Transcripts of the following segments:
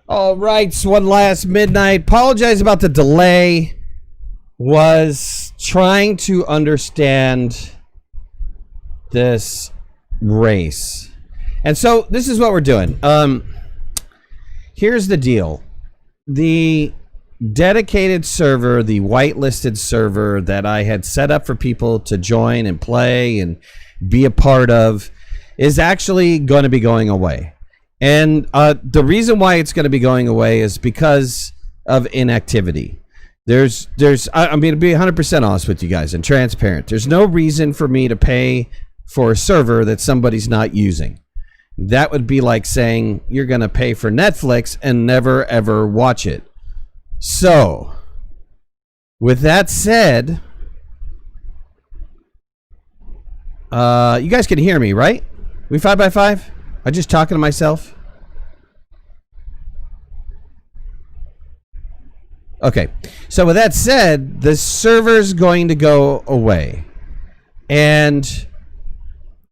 All right, it's one last midnight. Apologize about the delay. Was trying to understand this race. And so this is what we're doing. Here's the deal. The dedicated server, the whitelisted server that I had set up for people to join and play and be a part of is actually going to be going away. And the reason why it's going to be going away is because of inactivity. I'm going to be 100% honest with you guys and transparent. There's no reason for me to pay for a server that somebody's not using. That would be like saying you're going to pay for Netflix and never ever watch it. So, with that said, you guys can hear me, right? We 5x5? I'm just talking to myself. Okay, so with that said, the server's going to go away. And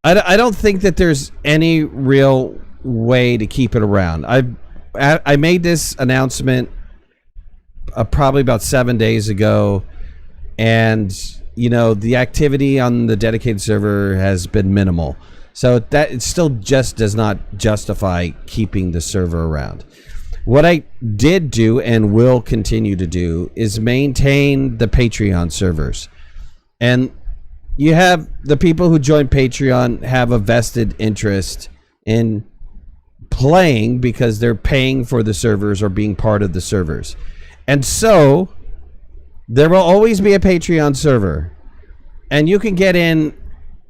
I don't think that there's any real way to keep it around. I made this announcement probably about 7 days ago. And, you know, the activity on the dedicated server has been minimal. So that it still just does not justify keeping the server around. What I did do and will continue to do is maintain the Patreon servers. And you have the people who join Patreon have a vested interest in playing because they're paying for the servers or being part of the servers. And so there will always be a Patreon server. And you can get in,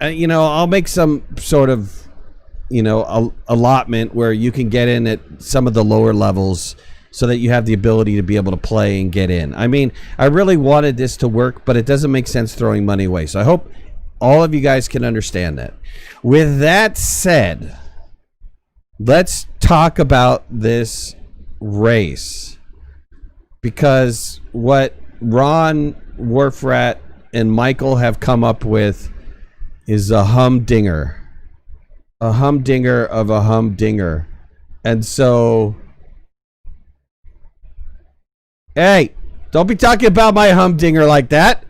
you know, I'll make some sort of, you know, allotment where you can get in at some of the lower levels so that you have the ability to be able to play and get in. I mean, I really wanted this to work, but it doesn't make sense throwing money away. So I hope all of you guys can understand that. With that said, let's talk about this race. Because what Ron, Warfrat, and Michael have come up with is a humdinger. A humdinger of a humdinger. And so, hey, don't be talking about my humdinger like that.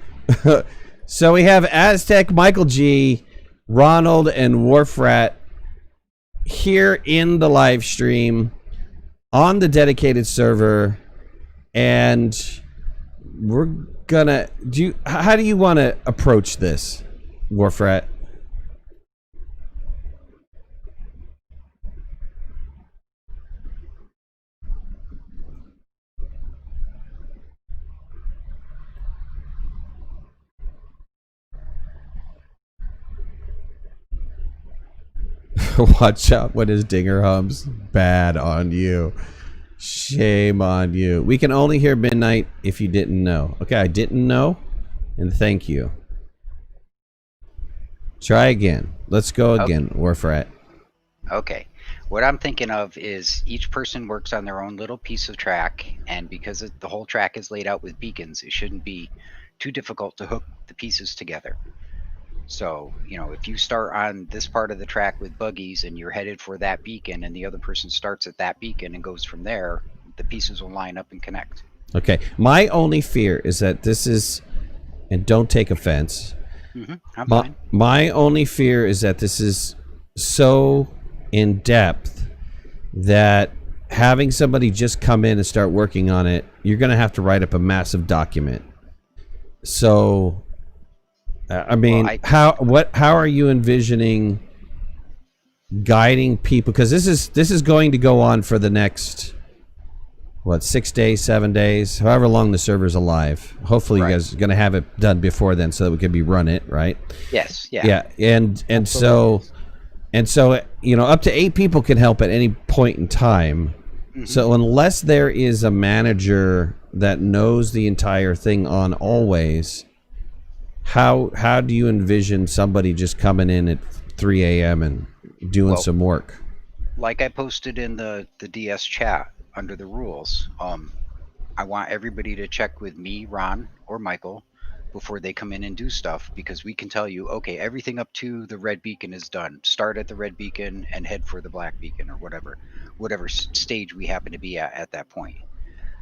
So we have Aztec, Michael G, Ronald, and Warfrat here in the live stream on the dedicated server. And we're gonna how do you want to approach this, Warfrat? Watch out when his dinger hums. Bad on you. Shame on you. We can only hear midnight if you didn't know. Okay, I didn't know. And thank you. Try again. Let's go again, okay. Warfrat. Okay. What I'm thinking of is each person works on their own little piece of track, and because the whole track is laid out with beacons, it shouldn't be too difficult to hook the pieces together. So, you know, if you start on this part of the track with buggies and you're headed for that beacon and the other person starts at that beacon and goes from there, the pieces will line up and connect. Okay. My only fear is that this is, and don't take offense, I'm fine. My only fear is that this is so in depth that having somebody just come in and start working on it, you're going to have to write up a massive document. So, I mean, well, how are you envisioning guiding people? Because this is going to go on for the next, what, 6 days, 7 days, however long the server's alive. Hopefully, you guys are going to have it done before then, so that we can be run it, right? Yes. Yeah. Yeah, and so you know, up to 8 people can help at any point in time. So unless there is a manager that knows the entire thing on always. How do you envision somebody just coming in at 3 a.m. and doing some work? Like I posted in the DS chat under the rules, I want everybody to check with me, Ron, or Michael before they come in and do stuff, because we can tell you, okay, everything up to the red beacon is done. Start at the red beacon and head for the black beacon, or whatever stage we happen to be at that point.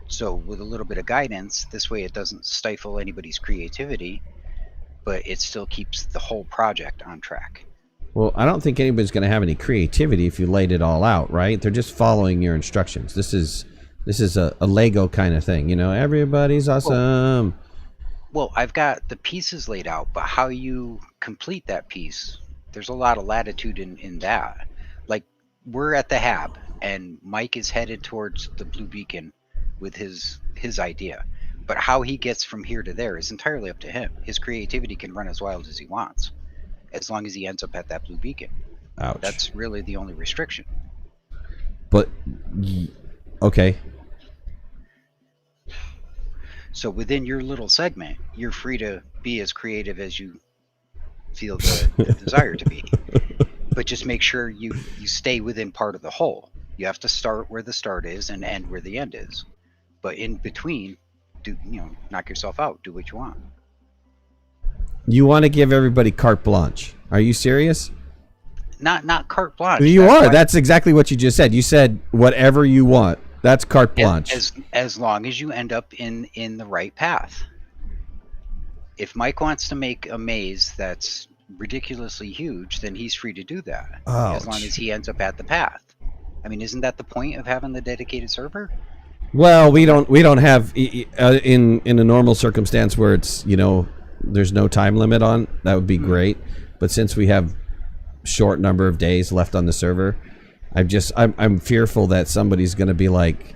So with a little bit of guidance, this way it doesn't stifle anybody's creativity, but it still keeps the whole project on track. Well, I don't think anybody's going to have any creativity if you laid it all out, right? They're just following your instructions. This is a Lego kind of thing, you know. Everybody's awesome. Well, I've got the pieces laid out, but how you complete that piece, there's a lot of latitude in that. Like, we're at the hab, and Mike is headed towards the blue beacon with his idea. But how he gets from here to there is entirely up to him. His creativity can run as wild as he wants, as long as he ends up at that blue beacon. Ouch. That's really the only restriction. But, okay. So within your little segment, you're free to be as creative as you feel the desire to be. But just make sure you stay within part of the whole. You have to start where the start is and end where the end is. But in between, knock yourself out. Do what you want. You want to give everybody carte blanche. Are you serious? Not carte blanche. You are. That's exactly what you just said. You said whatever you want. That's carte blanche. As long as you end up in the right path. If Mike wants to make a maze that's ridiculously huge, then he's free to do that. Ouch. As long as he ends up at the path. I mean, isn't that the point of having the dedicated server? Well, we don't have in a normal circumstance where it's, there's no time limit on, that would be great. But since we have short number of days left on the server, I'm fearful that somebody's going to be like,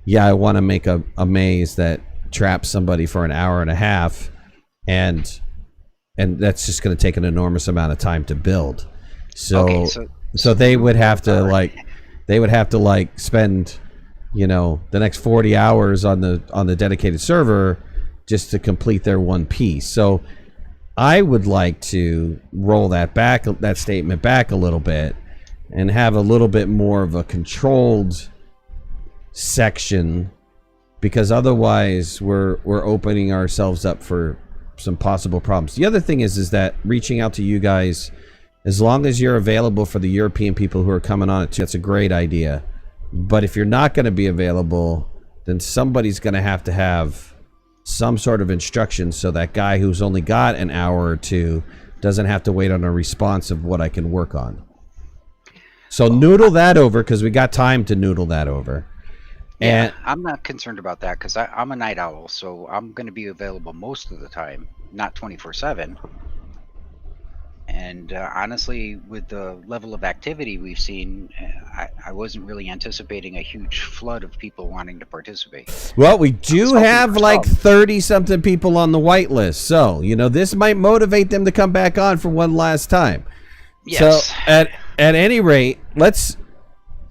yeah, I want to make a maze that traps somebody for an hour and a half, and that's just going to take an enormous amount of time to build. So they would have to spend the next 40 hours on the dedicated server just to complete their one piece. So I would like to roll that statement back a little bit and have a little bit more of a controlled section, because otherwise we're opening ourselves up for some possible problems. The other thing is that reaching out to you guys, as long as you're available for the European people who are coming on it too, that's a great idea. But if you're not going to be available, then somebody's going to have some sort of instruction so that guy who's only got an hour or two doesn't have to wait on a response of what I can work on. So noodle that over, because we got time to noodle that over. And I'm not concerned about that, because I'm a night owl, so I'm going to be available most of the time, not 24/7. And honestly, with the level of activity we've seen, I wasn't really anticipating a huge flood of people wanting to participate. Well, we do have like 30-something people on the whitelist, so this might motivate them to come back on for one last time. Yes. So at any rate,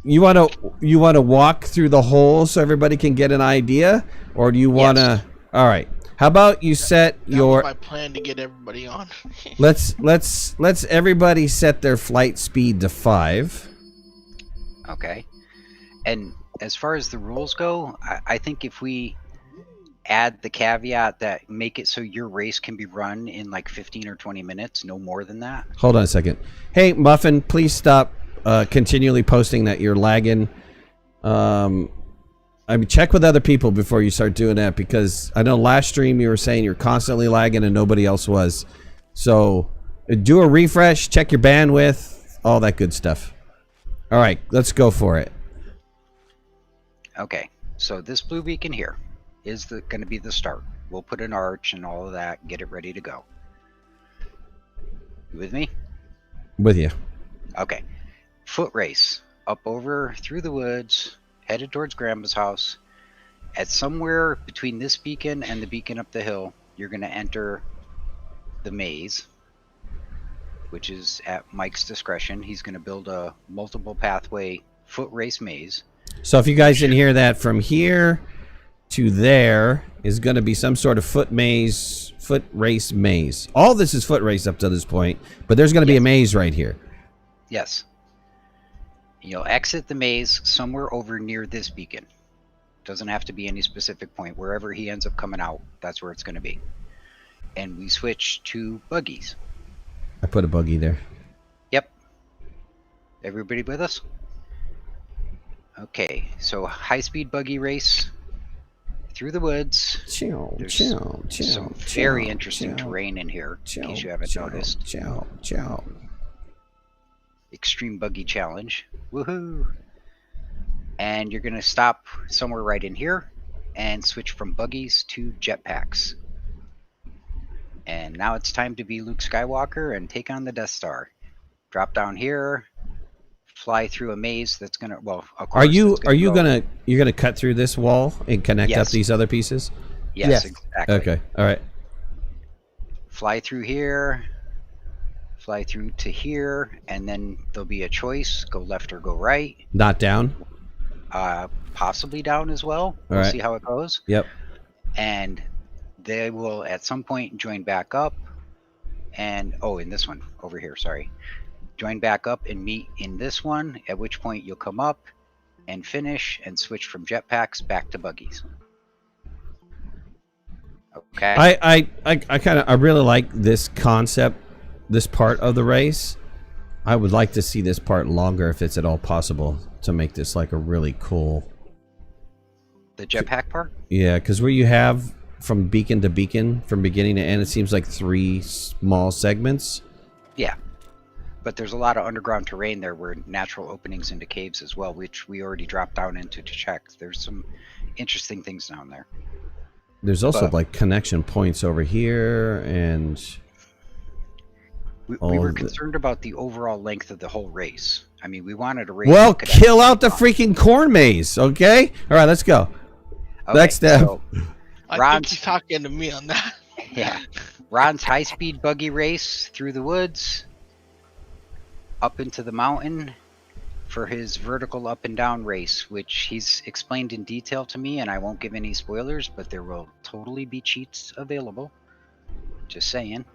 you want to walk through the whole so everybody can get an idea, or do you want to? Yes. All right. How about you set your? My plan to get everybody on. let's everybody set their flight speed to 5. Okay. And as far as the rules go, I think if we add the caveat that make it so your race can be run in like 15 or 20 minutes, no more than that. Hold on a second. Hey, Muffin, please stop continually posting that you're lagging. Check with other people before you start doing that, because I know last stream you were saying you're constantly lagging and nobody else was. So do a refresh, check your bandwidth, all that good stuff. All right, let's go for it. Okay, so this blue beacon here is going to be the start. We'll put an arch and all of that, get it ready to go. You with me? With you. Okay. Foot race up over through the woods, headed towards Grandma's house. At somewhere between this beacon and the beacon up the hill, you're going to enter the maze, which is at Mike's discretion. He's going to build a multiple pathway foot race maze. So if you guys didn't hear that, from here to there is going to be some sort of foot race maze. All this is foot race up to this point, but there's going to be a maze right here. Yes. You'll exit the maze somewhere over near this beacon. Doesn't have to be any specific point. Wherever he ends up coming out, that's where it's going to be. and we switch to buggies. I put a buggy there. Yep. Everybody with us? Okay, so high-speed buggy race through the woods. There's some very interesting terrain in here, in case you haven't noticed. Extreme buggy challenge. Woohoo! And you're going to stop somewhere right in here and switch from buggies to jetpacks. And now it's time to be Luke Skywalker and take on the Death Star. Drop down here, fly through a maze that's gonna, well, of course. You're gonna cut through this wall and connect up these other pieces? Yes, exactly. Okay, all right. Fly through here, fly through to here, and then there'll be a choice: go left or go right. Not down? Possibly down as well. We'll see how it goes. Yep. And they will at some point join back up, and in this one over here, sorry. Join back up and meet in this one, at which point you'll come up and finish and switch from jetpacks back to buggies. Okay. I really like this concept, this part of the race. I would like to see this part longer if it's at all possible to make this like a really cool. The jetpack part? Yeah, because where you have from beacon to beacon, from beginning to end, it seems like 3 small segments. Yeah. But there's a lot of underground terrain there where natural openings into caves as well, which we already dropped down into to check. There's some interesting things down there. There's also like connection points over here, and we were concerned about the overall length of the whole race. I mean, we wanted a race. Well, kill out the freaking corn maze, okay? All right, let's go. Okay, next step. So I think he's talking to me on that. Yeah. Ron's high-speed buggy race through the woods, up into the mountain for his vertical up and down race, which he's explained in detail to me, and I won't give any spoilers, but there will totally be cheats available. Just saying.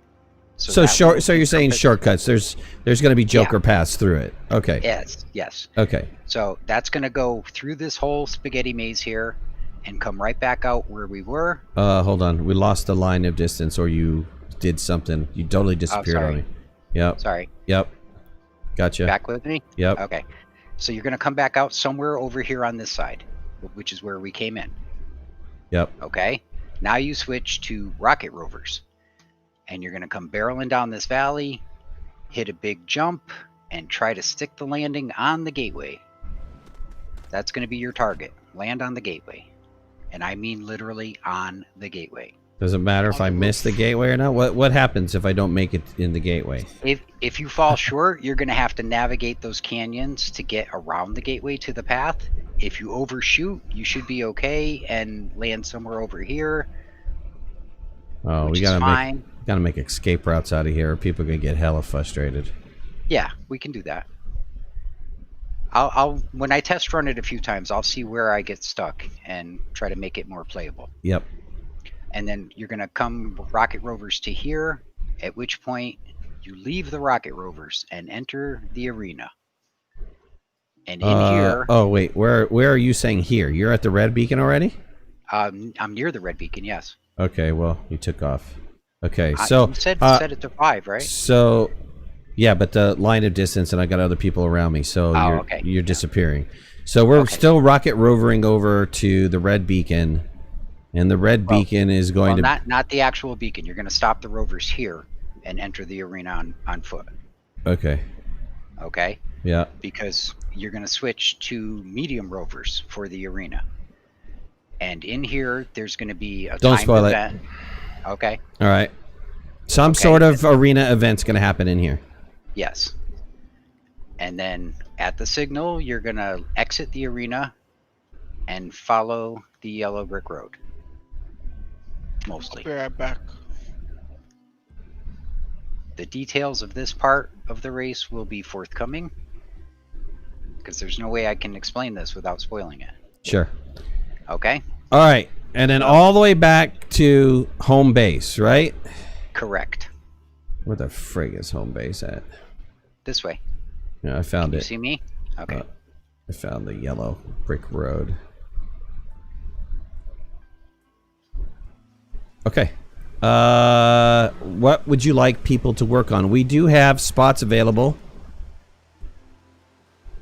So you're saying shortcuts. There's going to be Joker paths through it. Okay. Yes. Okay. So that's going to go through this whole spaghetti maze here and come right back out where we were. Hold on. We lost the line of distance, or you did something. You totally disappeared on me. Yep. Sorry. Yep. Gotcha. Back with me? Yep. Okay. So you're going to come back out somewhere over here on this side, which is where we came in. Yep. Okay. Now you switch to rocket rovers. And you're going to come barreling down this valley, hit a big jump, and try to stick the landing on the gateway. That's going to be your target. Land on the gateway. And I mean literally on the gateway. Does it matter if I miss the gateway or not? What happens if I don't make it in the gateway? If you fall short, you're going to have to navigate those canyons to get around the gateway to the path. If you overshoot, you should be okay and land somewhere over here. Oh, we gotta make escape routes out of here, or people are gonna get hella frustrated. Yeah, we can do that. I'll when I test run it a few times, I'll see where I get stuck and try to make it more playable. Yep. And then you're gonna come rocket rovers to here, at which point you leave the rocket rovers and enter the arena. And in here. Oh wait, where are you saying here? You're at the red beacon already? I'm near the red beacon. Yes. Okay. Well, you took off. Okay, so you said it to 5, right? So, yeah, but the line of distance, and I got other people around me, so you're disappearing. So we're still rocket rovering over to the red beacon, and the red beacon is going to not the actual beacon. You're going to stop the rovers here and enter the arena on foot. Okay. Okay. Yeah. Because you're going to switch to medium rovers for the arena, and in here there's going to be a Don't timed spoil event. it. Okay. All right. Some sort of arena event's going to happen in here. Yes. And then at the signal, you're going to exit the arena and follow the yellow brick road. Mostly. I'll be right back. The details of this part of the race will be forthcoming, because there's no way I can explain this without spoiling it. Sure. Okay? All right. And then all the way back to home base, right? Correct. Where the frig is home base at? This way. Yeah, I found it. You see me? Okay. I found the yellow brick road. Okay. What would you like people to work on? We do have spots available.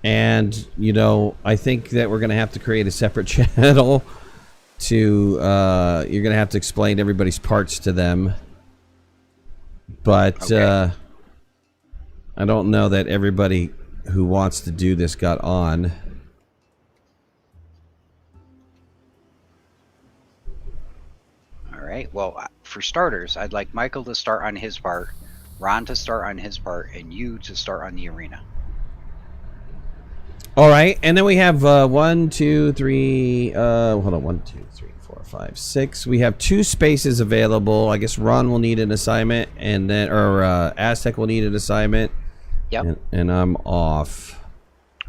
And, you know, I think that we're going to have to create a separate channel to, you're going to have to explain everybody's parts to them. But, Okay. I don't know that everybody who wants to do this got on. All right. Well, for starters, I'd like Michael to start on his part, Ron to start on his part, and you to start on the arena. All right, and then we have 1, 2, 3. Hold on, 1, 2, 3, 4, 5, 6. We have 2 spaces available. I guess Ron will need an assignment, and then Aztec will need an assignment. Yep. And I'm off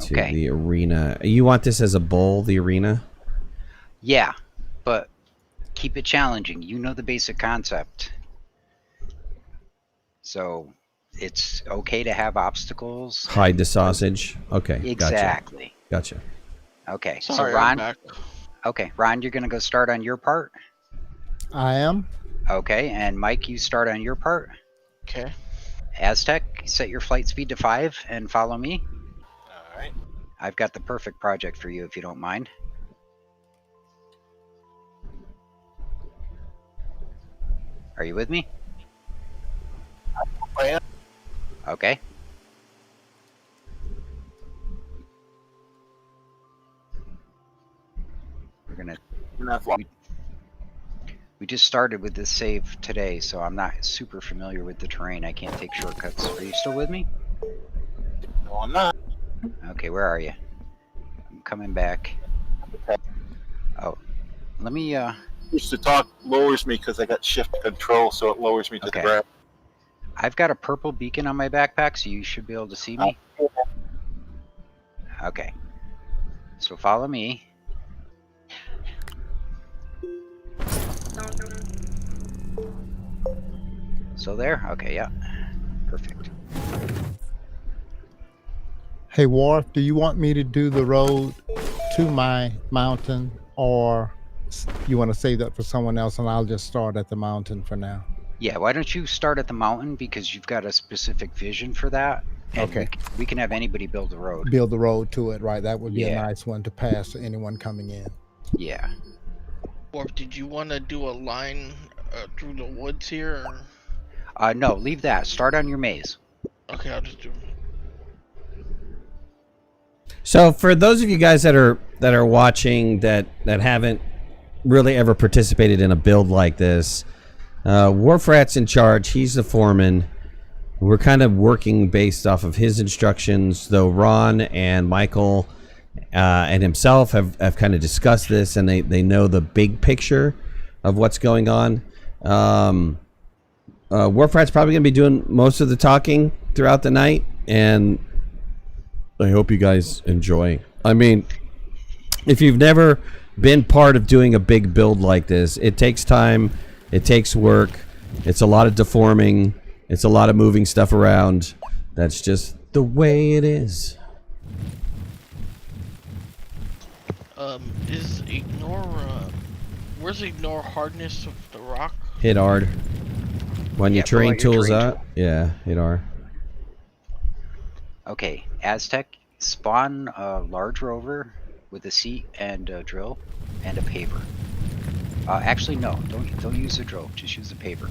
to Okay. the arena. You want this as a bowl, the arena? Yeah, but keep it challenging. You know the basic concept. So it's okay to have obstacles. Hide the sausage. Okay. Exactly. Gotcha. Okay. Sorry, so I'm Ron. back. Okay, Ron, you're gonna go start on your part. I am. Okay, and Mike, you start on your part. Okay. Aztec, set your flight speed to 5 and follow me. All right. I've got the perfect project for you if you don't mind. Are you with me? I am. Okay. We're gonna. We just started with this save today, so I'm not super familiar with the terrain. I can't take shortcuts. Are you still with me? No, I'm not. Okay, where are you? I'm coming back. Oh, let me. Push to talk lowers me because I got shift control, so it lowers me to Okay. the ground. I've got a purple beacon on my backpack, so you should be able to see me. Okay. So follow me. So there? Okay, yeah. Perfect. Hey, Worf, do you want me to do the road to my mountain, or you want to save that for someone else and I'll just start at the mountain for now? Yeah, why don't you start at the mountain because you've got a specific vision for that. And Okay. we can have anybody build the road. Build the road to it, right? That would be a Yeah. nice one to pass to anyone coming in. Yeah. Or did you want to do a line through the woods here? Or... No, leave that. Start on your maze. Okay, I'll just do. So for those of you guys that are watching that haven't really ever participated in a build like this, Warfrat's in charge. He's the foreman. We're kind of working based off of his instructions, though Ron and Michael and himself have kind of discussed this, and they know the big picture of what's going on. Warfrat's probably going to be doing most of the talking throughout the night, and I hope you guys enjoy. I mean, if you've never been part of doing a big build like this, it takes time, it takes work, it's a lot of deforming, it's a lot of moving stuff around. That's just the way it is. Is ignore, where's ignore hardness of the rock? Hit hard. When Yeah, your pull terrain out your tools terrain out, tool. yeah, hit R. Okay, Aztec, spawn a large rover with a seat and a drill and a paver. Actually, no, don't use the drill. Just use the paver.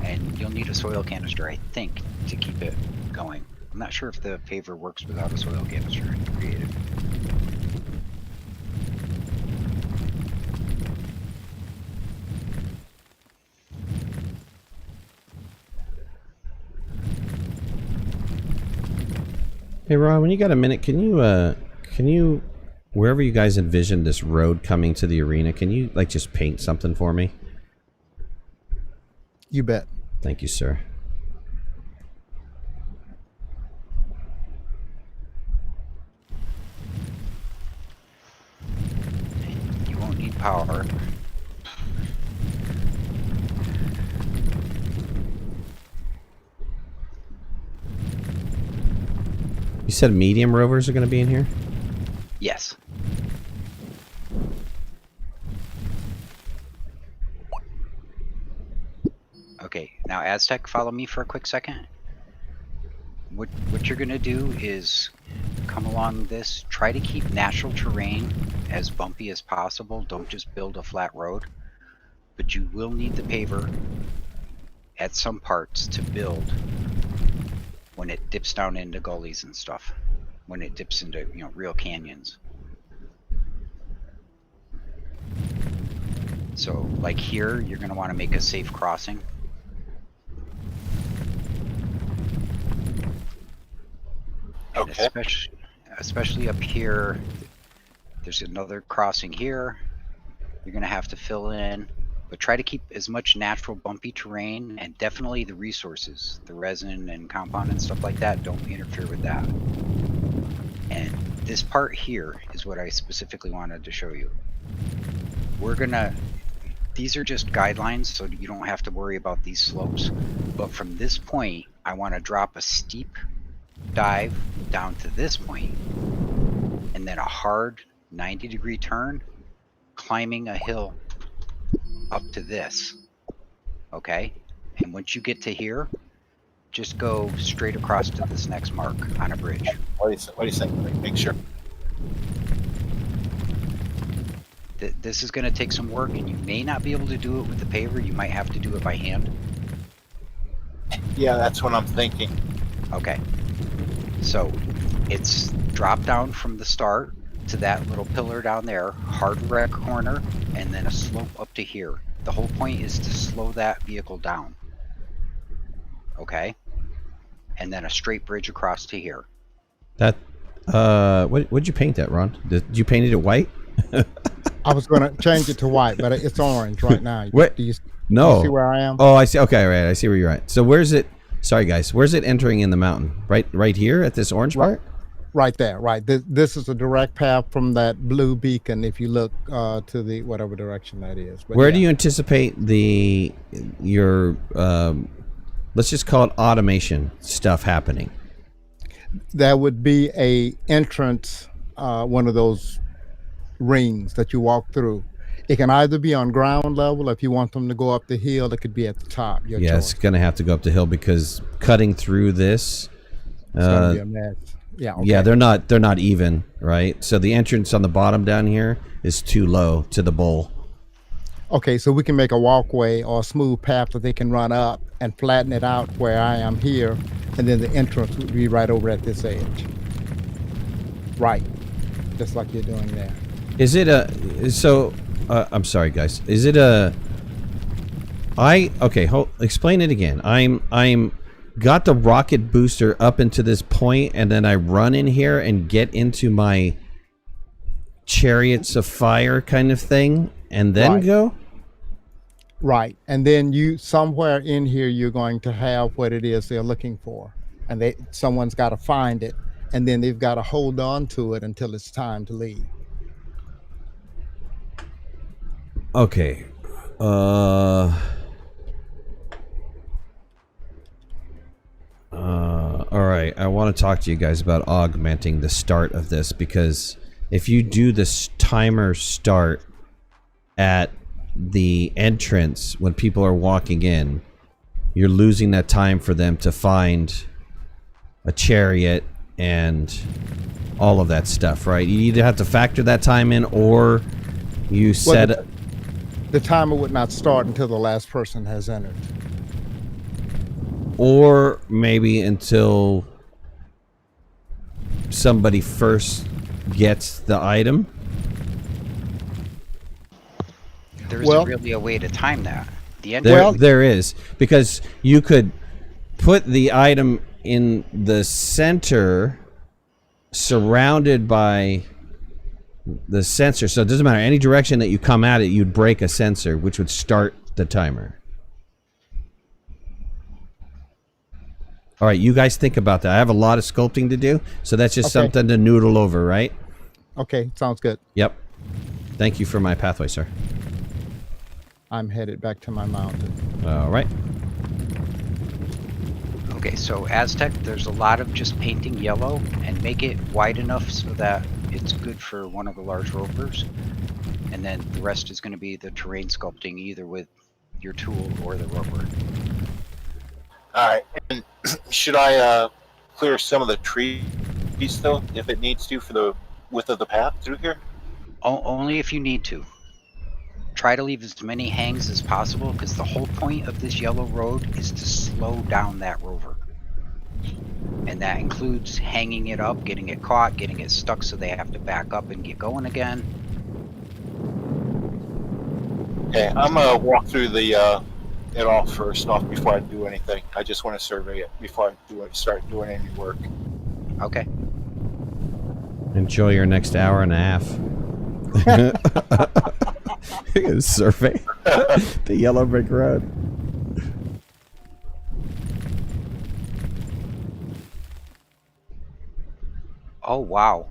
And you'll need a soil canister, I think, to keep it going. I'm not sure if the paver works without a soil canister in creative. Hey Ron, when you got a minute, can you wherever you guys envision this road coming to the arena, can you like just paint something for me? You bet. Thank you, sir. You won't need power. You said medium rovers are going to be in here? Yes. Okay, now Aztec, follow me for a quick second. What you're gonna do is come along this, try to keep natural terrain as bumpy as possible. Don't just build a flat road, but you will need the paver at some parts to build when it dips down into gullies and stuff, when it dips into, you know, real canyons. So like here, you're gonna want to make a safe crossing. And Okay. especially up here, there's another crossing here. You're gonna have to fill in, but try to keep as much natural bumpy terrain, and definitely the resources, the resin and compound and stuff like that, don't interfere with that. And this part here is what I specifically wanted to show you. These are just guidelines, so you don't have to worry about these slopes. But from this point, I want to drop a steep dive down to this point, and then a hard 90-degree turn, climbing a hill up to this. Okay? And once you get to here, just go straight across to this next mark on a bridge. What do you think? Make sure. This is going to take some work, and you may not be able to do it with the paver. You might have to do it by hand. Yeah, that's what I'm thinking. Okay. So it's drop down from the start to that little pillar down there, hard wreck corner, and then a slope up to here. The whole point is to slow that vehicle down. Okay? And then a straight bridge across to here. That, what'd you paint that, Ron? Did you paint it white? I was going to change it to white, but it's orange right now. What? Do you No. see where I am? Oh, I see. Okay, right. I see where you're at. So where's it? Sorry, guys. Where's it entering in the mountain? Right here at this orange part? Right there, right. This is a direct path from that blue beacon if you look to the whatever direction that is. But Where yeah. do you anticipate your let's just call it automation stuff happening? That would be a entrance, one of those rings that you walk through. It can either be on ground level. If you want them to go up the hill, it could be at the top. Your Yeah, choice. it's going to have to go up the hill because cutting through this, It's gonna be a mess. Yeah. Okay. yeah, they're not even, right? So the entrance on the bottom down here is too low to the bowl. Okay, so we can make a walkway or a smooth path that they can run up and flatten it out where I am here, and then the entrance would be right over at this edge. Right, just like you're doing there. Is it a so? I'm sorry, guys. Is it a? Okay. Explain it again. I'm got the rocket booster up into this point, and then I run in here and get into my chariots of fire kind of thing, and then Right. go. Right, and then you somewhere in here you're going to have what it is they're looking for, and someone's got to find it, and then they've got to hold on to it until it's time to leave. Okay. All right. I want to talk to you guys about augmenting the start of this, because if you do this timer start at the entrance when people are walking in, you're losing that time for them to find a chariot and all of that stuff, right? You either have to factor that time in, or you set The timer would not start until the last person has entered. or maybe until somebody first gets the item. There Well- isn't really a way to time that. The end. There is, because you could put the item in the center, surrounded by the sensor. So it doesn't matter any direction that you come at it, you'd break a sensor, which would start the timer. All right, you guys think about that. I have a lot of sculpting to do, so that's just Okay. something to noodle over, right? Okay, sounds good. Yep. Thank you for my pathway, sir. I'm headed back to my mountain. All right. Okay, so Aztec, there's a lot of just painting yellow, and make it wide enough so that it's good for one of the large rovers. And then the rest is going to be the terrain sculpting, either with your tool or the rover. All right. And should I clear some of the trees though, if it needs to, for the width of the path through here? Only if you need to. Try to leave as many hangs as possible, because the whole point of this yellow road is to slow down that rover. And that includes hanging it up, getting it caught, getting it stuck so they have to back up and get going again. Okay, I'm gonna walk through the it all first off before I do anything. I just want to survey it before I start doing any work. Okay. Enjoy your next hour and a half. You're gonna survey the yellow brick road. Oh, wow.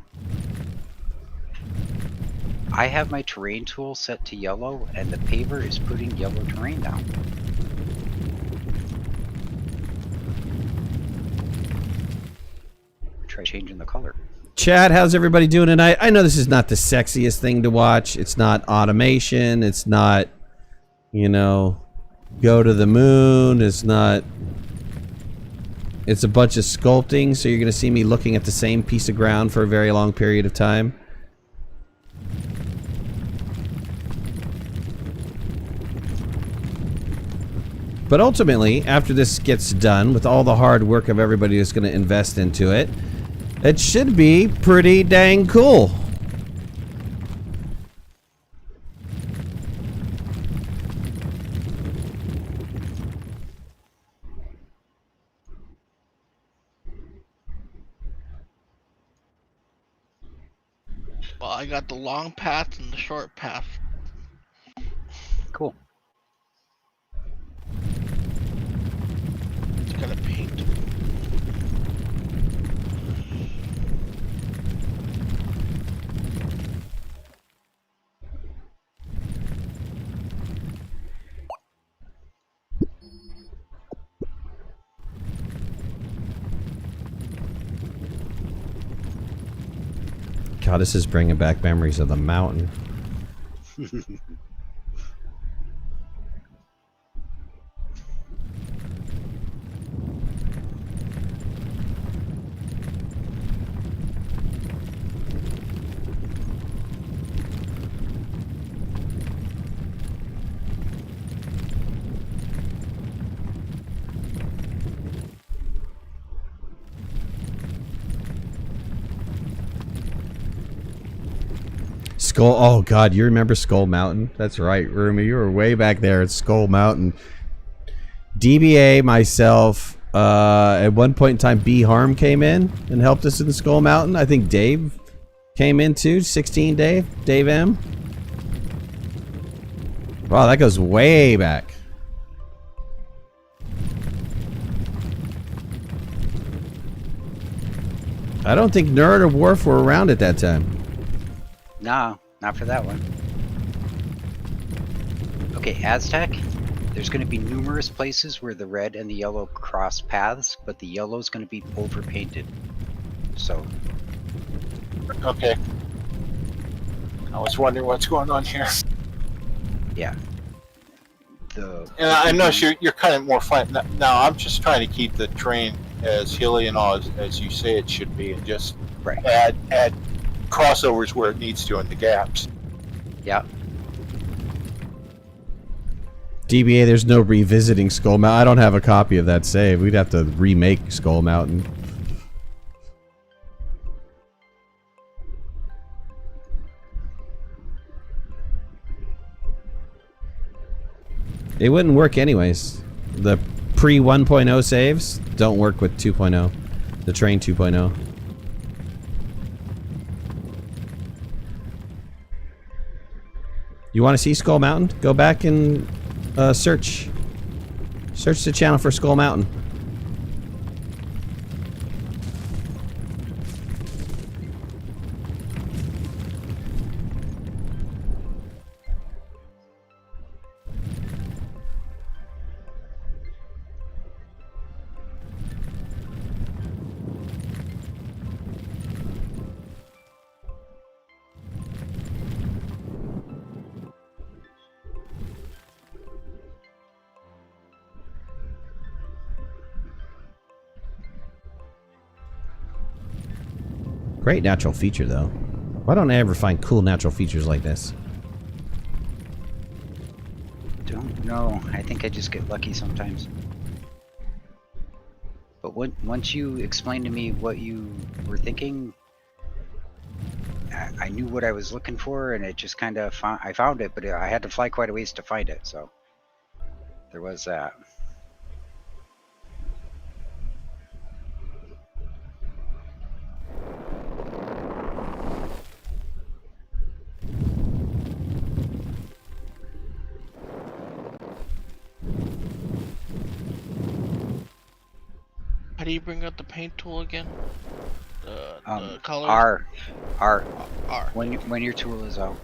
I have my terrain tool set to yellow, and the paver is putting yellow terrain down. Try changing the color. Chat, how's everybody doing tonight? I know this is not the sexiest thing to watch. It's not automation. It's not, you know, go to the moon. It's not... It's a bunch of sculpting, so you're going to see me looking at the same piece of ground for a very long period of time. But ultimately, after this gets done, with all the hard work of everybody who's going to invest into it, it should be pretty dang cool. Well, I got the long path and the short path. Cool. Just gotta paint. God, this is bringing back memories of the mountain. Skull. Oh God, you remember Skull Mountain? That's right, Rumi. You were way back there at Skull Mountain. DBA, myself, at one point in time, B Harm came in and helped us in Skull Mountain. I think Dave came in too. 16 Dave M. Wow, that goes way back. I don't think Nerd or Worf were around at that time. No, not for that one. Okay, Aztec. There's going to be numerous places where the red and the yellow cross paths, but the yellow is going to be overpainted. So. Okay. I was wondering what's going on here. Yeah. And I know you're kind of more fun. Now I'm just trying to keep the terrain as hilly and all as you say it should be, and just right. add crossovers where it needs to in the gaps. Yeah. DBA, there's no revisiting Skull Mountain. I don't have a copy of that save. We'd have to remake Skull Mountain. It wouldn't work anyways. The pre 1.0 saves don't work with 2.0. The train 2.0. You want to see Skull Mountain? Go back and search the channel for Skull Mountain. Great natural feature, though. Why don't I ever find cool natural features like this? Don't know. I think I just get lucky sometimes. But once you explained to me what you were thinking, I knew what I was looking for, and it just kind of I found it, but I had to fly quite a ways to find it. So there was that. How do you bring out the paint tool again? The colors? R. R. When your tool is out.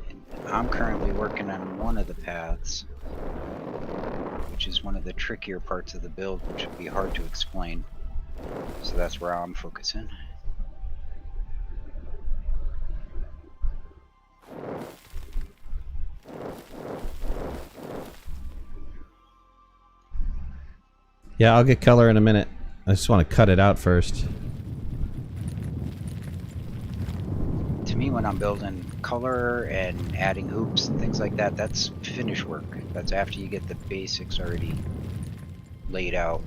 And I'm currently working on one of the paths, which is one of the trickier parts of the build, which would be hard to explain. So that's where I'm focusing. Yeah, I'll get color in a minute. I just want to cut it out first. To me, when I'm building color and adding hoops and things like that, that's finish work. That's after you get the basics already laid out.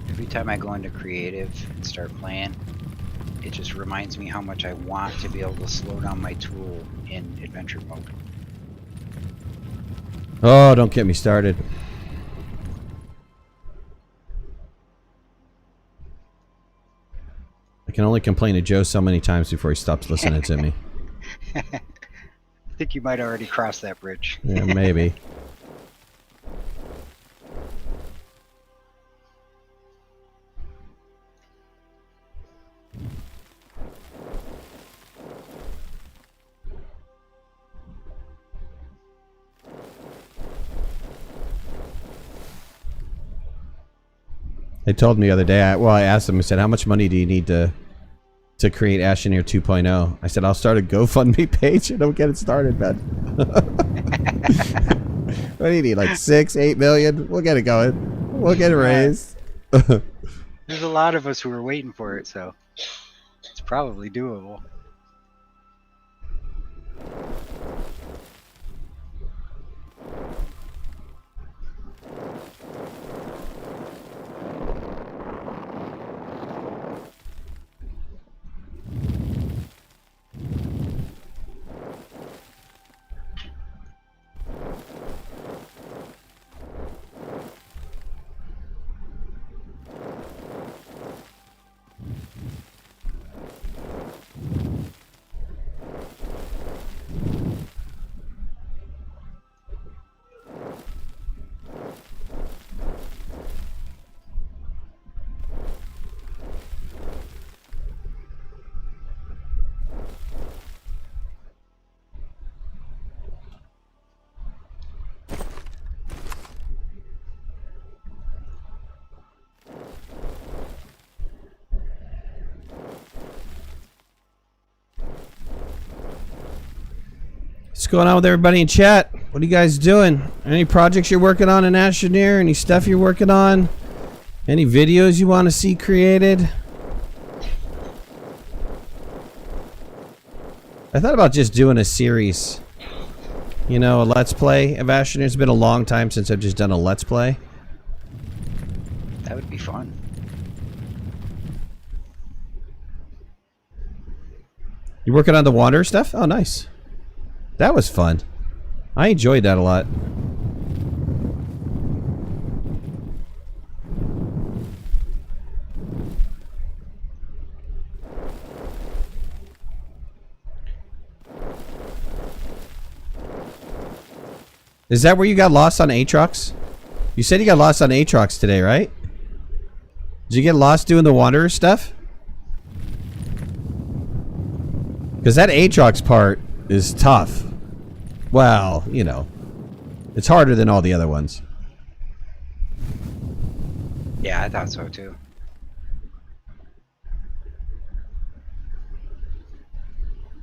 Every time I go into creative and start playing, it just reminds me how much I want to be able to slow down my tool in adventure mode. Oh, don't get me started. I can only complain to Joe so many times before he stops listening to me. I think you might already cross that bridge. Yeah, maybe. They told me the other day, I asked them, I said, how much money do you need to create Astroneer 2.0? I said, I'll start a GoFundMe page and I'll get it started, man. What do you need, like 6, 8 million? We'll get it going. We'll get it raised. There's a lot of us who are waiting for it, so it's probably doable. What's going on with everybody in chat? What are you guys doing? Any projects you're working on in Astroneer? Any stuff you're working on? Any videos you want to see created? I thought about just doing a series. You know, a Let's Play of Astroneer. It's been a long time since I've just done a Let's Play. That would be fun. You working on the Wanderer stuff? Oh, nice. That was fun. I enjoyed that a lot. Is that where you got lost on Aatrox? You said you got lost on Aatrox today, right? Did you get lost doing the Wanderer stuff? Because that Aatrox part is tough. Well, you know, it's harder than all the other ones. Yeah, I thought so too.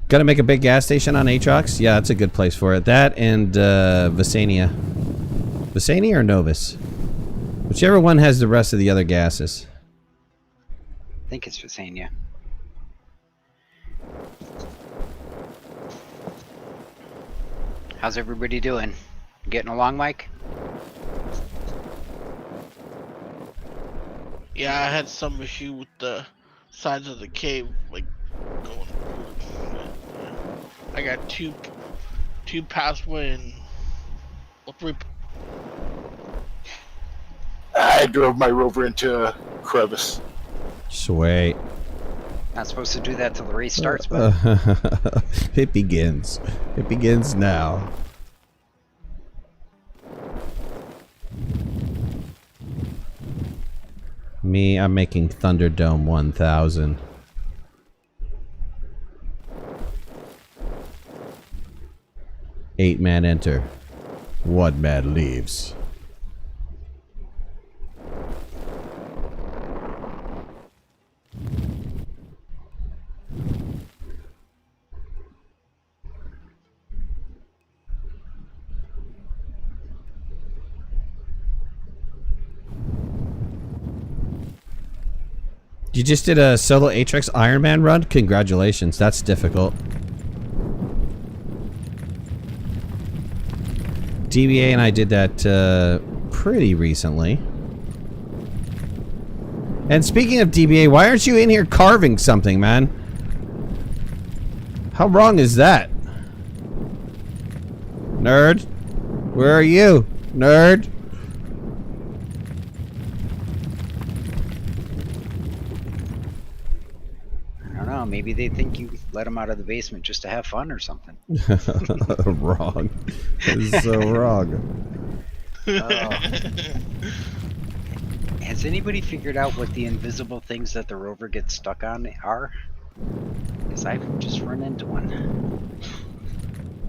Gonna make a big gas station on Aatrox? Yeah, that's a good place for it. That and Visania. Visania or Novus? Whichever one has the rest of the other gases. I think it's Visania. How's everybody doing? Getting along, Mike? Yeah, I had some issue with the sides of the cave, like going through. I got two passway and three. I drove my rover into a crevice. Sweet. Not supposed to do that till the race starts, but It begins. It begins now. Me, I'm making Thunderdome 1000. Eight man enter. One man leaves. You just did a solo Aatrox Iron Man run? Congratulations, that's difficult. DBA and I did that pretty recently. And speaking of DBA, why aren't you in here carving something, man? How wrong is that? Nerd? Where are you? Nerd? I don't know. Maybe they think you let them out of the basement just to have fun or something. Wrong. That is so wrong. Has anybody figured out what the invisible things that the rover gets stuck on are? Because I've just run into one.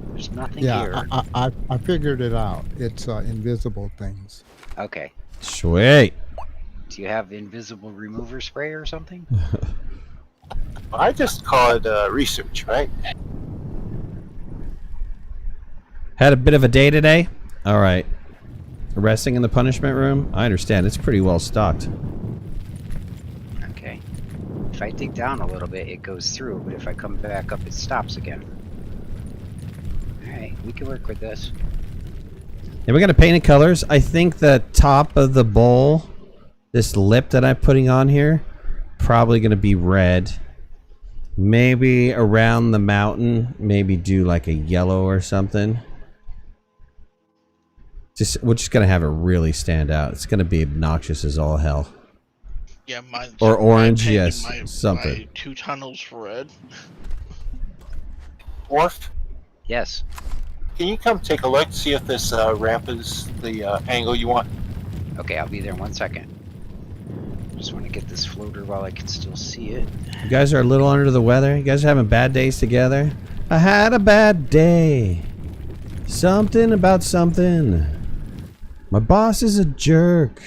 There's nothing here. I figured it out. It's invisible things. Okay. Sweet. Do you have invisible remover spray or something? I just call it research, right? Had a bit of a day today? Alright. Resting in the punishment room? I understand. It's pretty well stocked. Okay. If I dig down a little bit, it goes through, but if I come back up, it stops again. Alright, we can work with this. And we're going to paint in colors. I think the top of the bowl, this lip that I'm putting on here, probably going to be red. Maybe around the mountain, maybe do like a yellow or something. We're just going to have it really stand out. It's going to be obnoxious as all hell. Yeah, or orange, yes, my something. 2 tunnels red. Worf, Yes. can you come take a look, see if this ramp is the angle you want? Okay, I'll be there in 1 second. Just want to get this floater while I can still see it. You guys are a little under the weather? You guys are having bad days together? I had a bad day. Something about something. My boss is a jerk.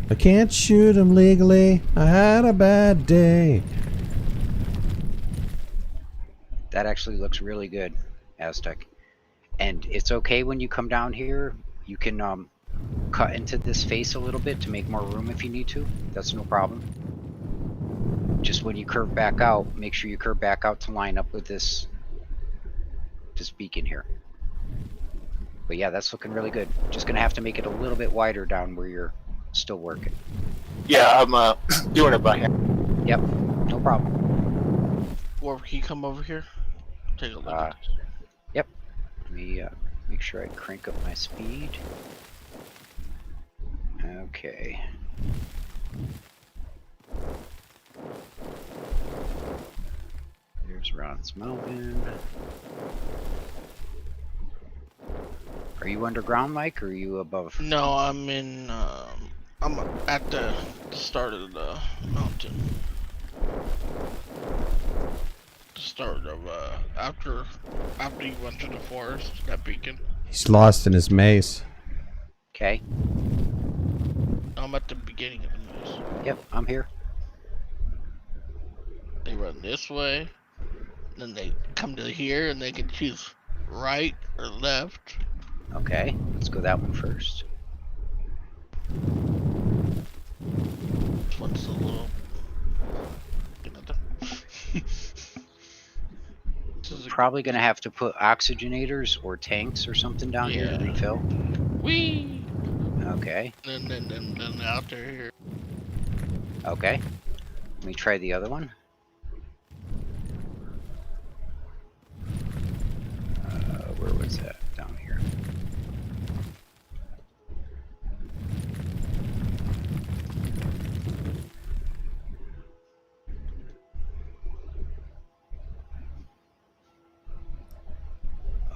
I can't shoot him legally. I had a bad day. That actually looks really good, Aztec. And it's okay when you come down here, you can cut into this face a little bit to make more room if you need to. That's no problem. Just when you curve back out, make sure you curve back out to line up with this beacon here. But yeah, that's looking really good. Just gonna have to make it a little bit wider down where you're still working. Yeah, I'm doing it by hand. Yep, no problem. Or can you come over here? Take a look at this. Yep. Let me make sure I crank up my speed. Okay. There's Ron's Mountain. Are you underground, Mike, or are you above? No, I'm in. I'm at the start of the mountain. start of after you went to the forest, that beacon. He's lost in his maze. Okay. I'm at the beginning of the maze. Yep, I'm here. They run this way, then they come to here, and they can choose right or left. Okay, let's go that one first. This one's a little. Probably gonna have to put oxygenators or tanks or something down here to Yeah. refill. Whee! Okay. Then out there here. Okay. Let me try the other one. Where was that? Down here.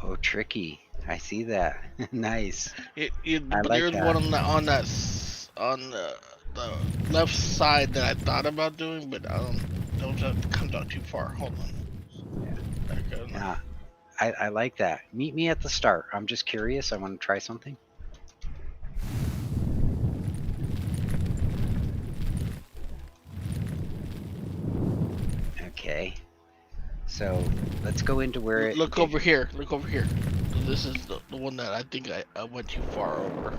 Oh, tricky. I see that. Nice. I like There's that. one on the left side that I thought about doing, but don't have to come down too far. Hold on. Yeah. I like that. Meet me at the start. I'm just curious. I want to try something. Okay. So let's go into where it. Look over here. Look over here. This is the one that I think I went too far over.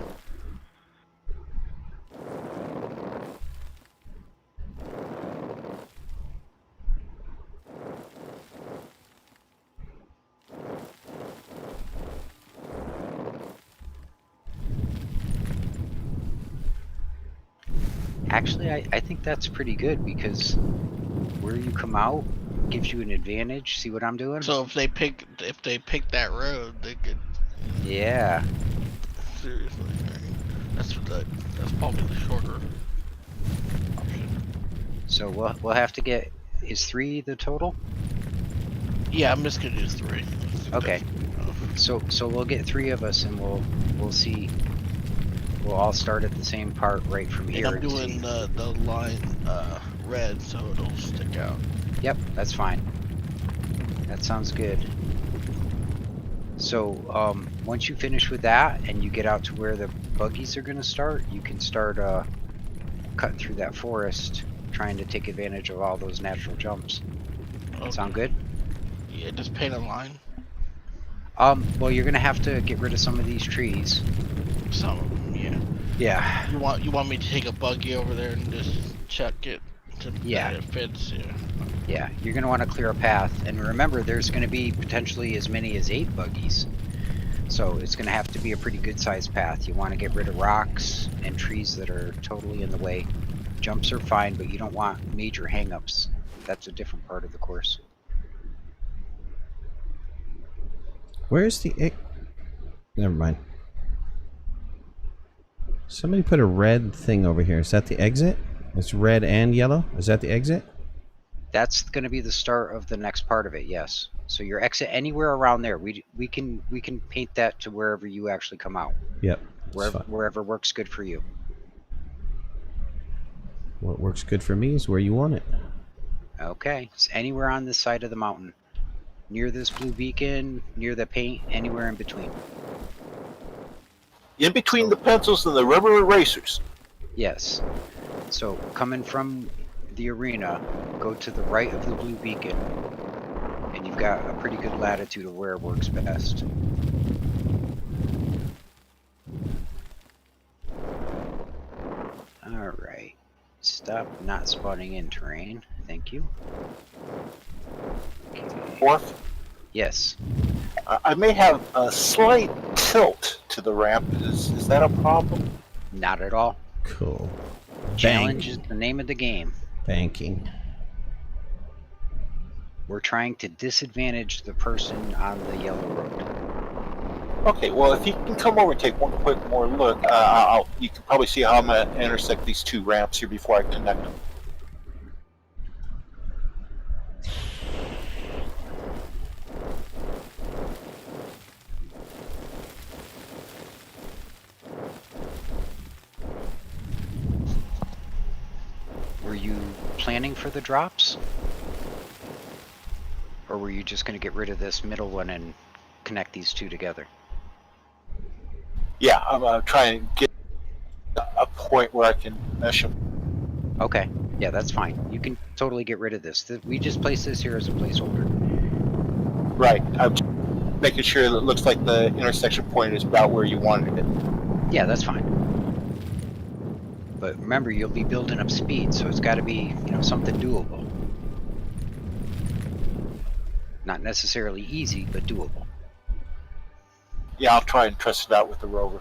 Actually, I think that's pretty good because where you come out gives you an advantage. See what I'm doing? So if they pick that road, they could. Yeah. Seriously, that's probably the shorter option. So we'll have to get. Is 3 the total? Yeah, I'm just gonna do 3. Okay. So we'll get 3 of us and we'll see. We'll all start at the same part right from here. And I'm doing the line red so it'll stick out. Yep, that's fine. That sounds good. So once you finish with that and you get out to where the buggies are going to start, you can start cutting through that forest, trying to take advantage of all those natural jumps. Okay. Sound good? Yeah, just paint a line. Well, you're going to have to get rid of some of these trees. Some of them, yeah. Yeah. You want me to take a buggy over there and just check it to Yeah. that it fits? Yeah. Yeah, you're going to want to clear a path. And remember, there's going to be potentially as many as 8 buggies. So it's going to have to be a pretty good sized path. You want to get rid of rocks and trees that are totally in the way. Jumps are fine, but you don't want major hang-ups. That's a different part of the course. Where's the... Never mind. Somebody put a red thing over here. Is that the exit? It's red and yellow? Is that the exit? That's going to be the start of the next part of it, yes. So your exit anywhere around there. We can paint that to wherever you actually come out. Yep. Wherever works good for you. What works good for me is where you want it. Okay. It's anywhere on this side of the mountain. Near this blue beacon, near the paint, anywhere in between. In between the pencils and the rubber erasers. Yes. So coming from the arena, go to the right of the blue beacon, and you've got a pretty good latitude of where it works best. Alright. Stop not spawning in terrain. Thank you. Okay. Fourth, Yes. I may have a slight tilt to the ramp. Is that a problem? Not at all. Cool. Challenge is the name of the game. Banking. We're trying to disadvantage the person on the yellow road. Okay, well, if you can come over and take one quick more look, you can probably see how I'm going to intersect these 2 ramps here before I connect them. Were you planning for the drops? Or were you just going to get rid of this middle one and connect these two together? Yeah, I'm trying to get a point where I can mesh them. Okay, yeah, that's fine. You can totally get rid of this. We just place this here as a placeholder. Right. I'm making sure that it looks like the intersection point is about where you wanted it. Yeah, that's fine. But remember, you'll be building up speed, so it's got to be, you know, something doable. Not necessarily easy, but doable. Yeah, I'll try and test it out with the rover.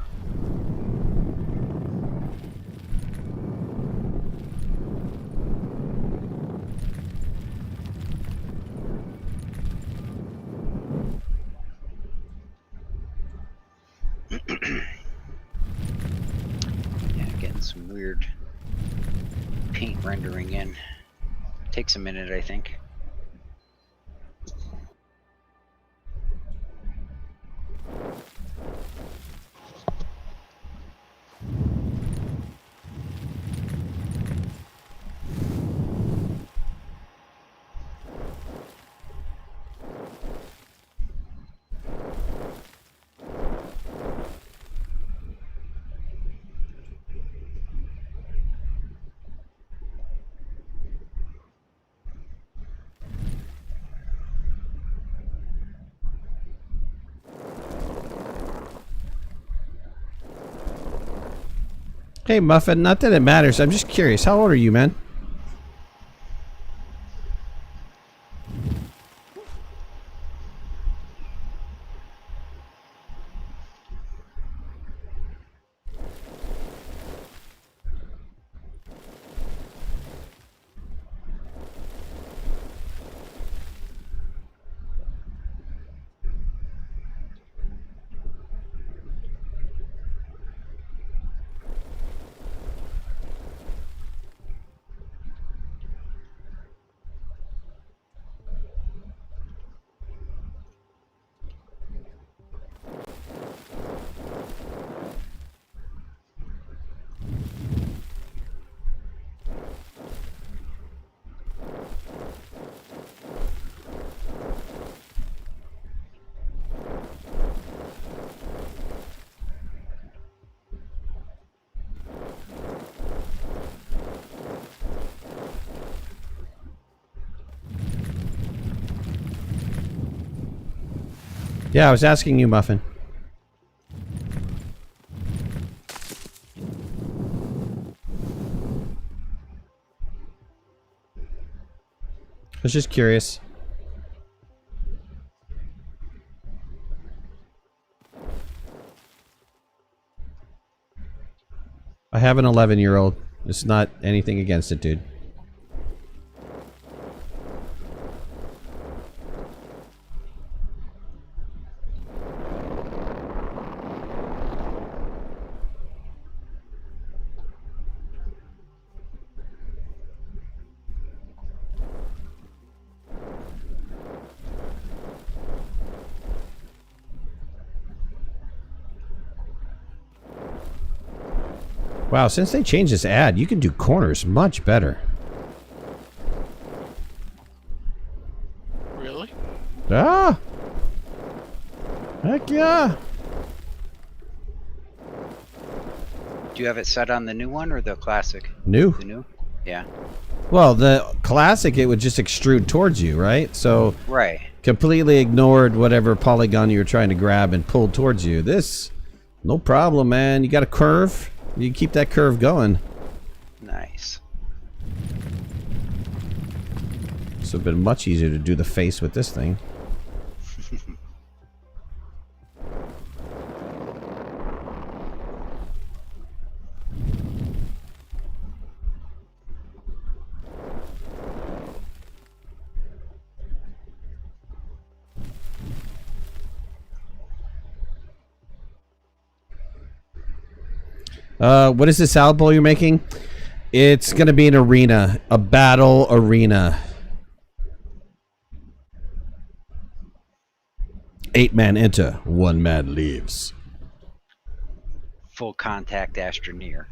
Yeah, getting some weird paint rendering in. Takes a minute, I think. Hey, Muffin, not that it matters. I'm just curious. How old are you, man? Yeah, I was asking you, Muffin. I was just curious. I have an 11-year-old. It's not anything against it, dude. Wow, since they changed this ad, you can do corners much better. Really? Ah! Heck yeah! Do you have it set on the new one or the classic? New. The new? Yeah. Well, the classic, it would just extrude towards you, right? So, Right. completely ignored whatever polygon you were trying to grab and pulled towards you. This, no problem, man. You got a curve. You keep that curve going. Nice. This would have been much easier to do the face with this thing. What is this salad bowl you're making? It's going to be an arena. A battle arena. 8 man enter, 1 man leaves. Full contact Astroneer.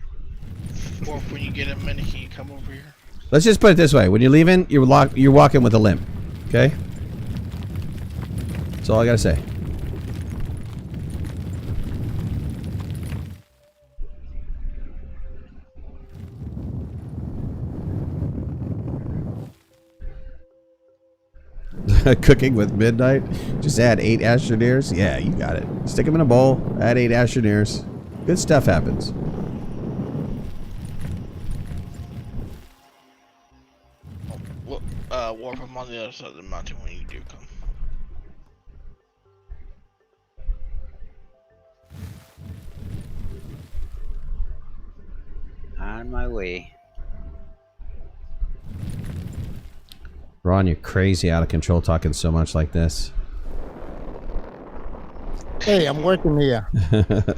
Or if when you get a minute, can you come over here? Let's just put it this way. When you're leaving, you're walking with a limp. Okay? That's all I gotta say. Cooking with midnight. Just add 8 Astroneers. Yeah, you got it. Stick them in a bowl. Add 8 Astroneers. Good stuff happens. Warp them on the other side of the mountain when you do come. On my way. Ron, you're crazy out of control talking so much like this. Hey, I'm working here.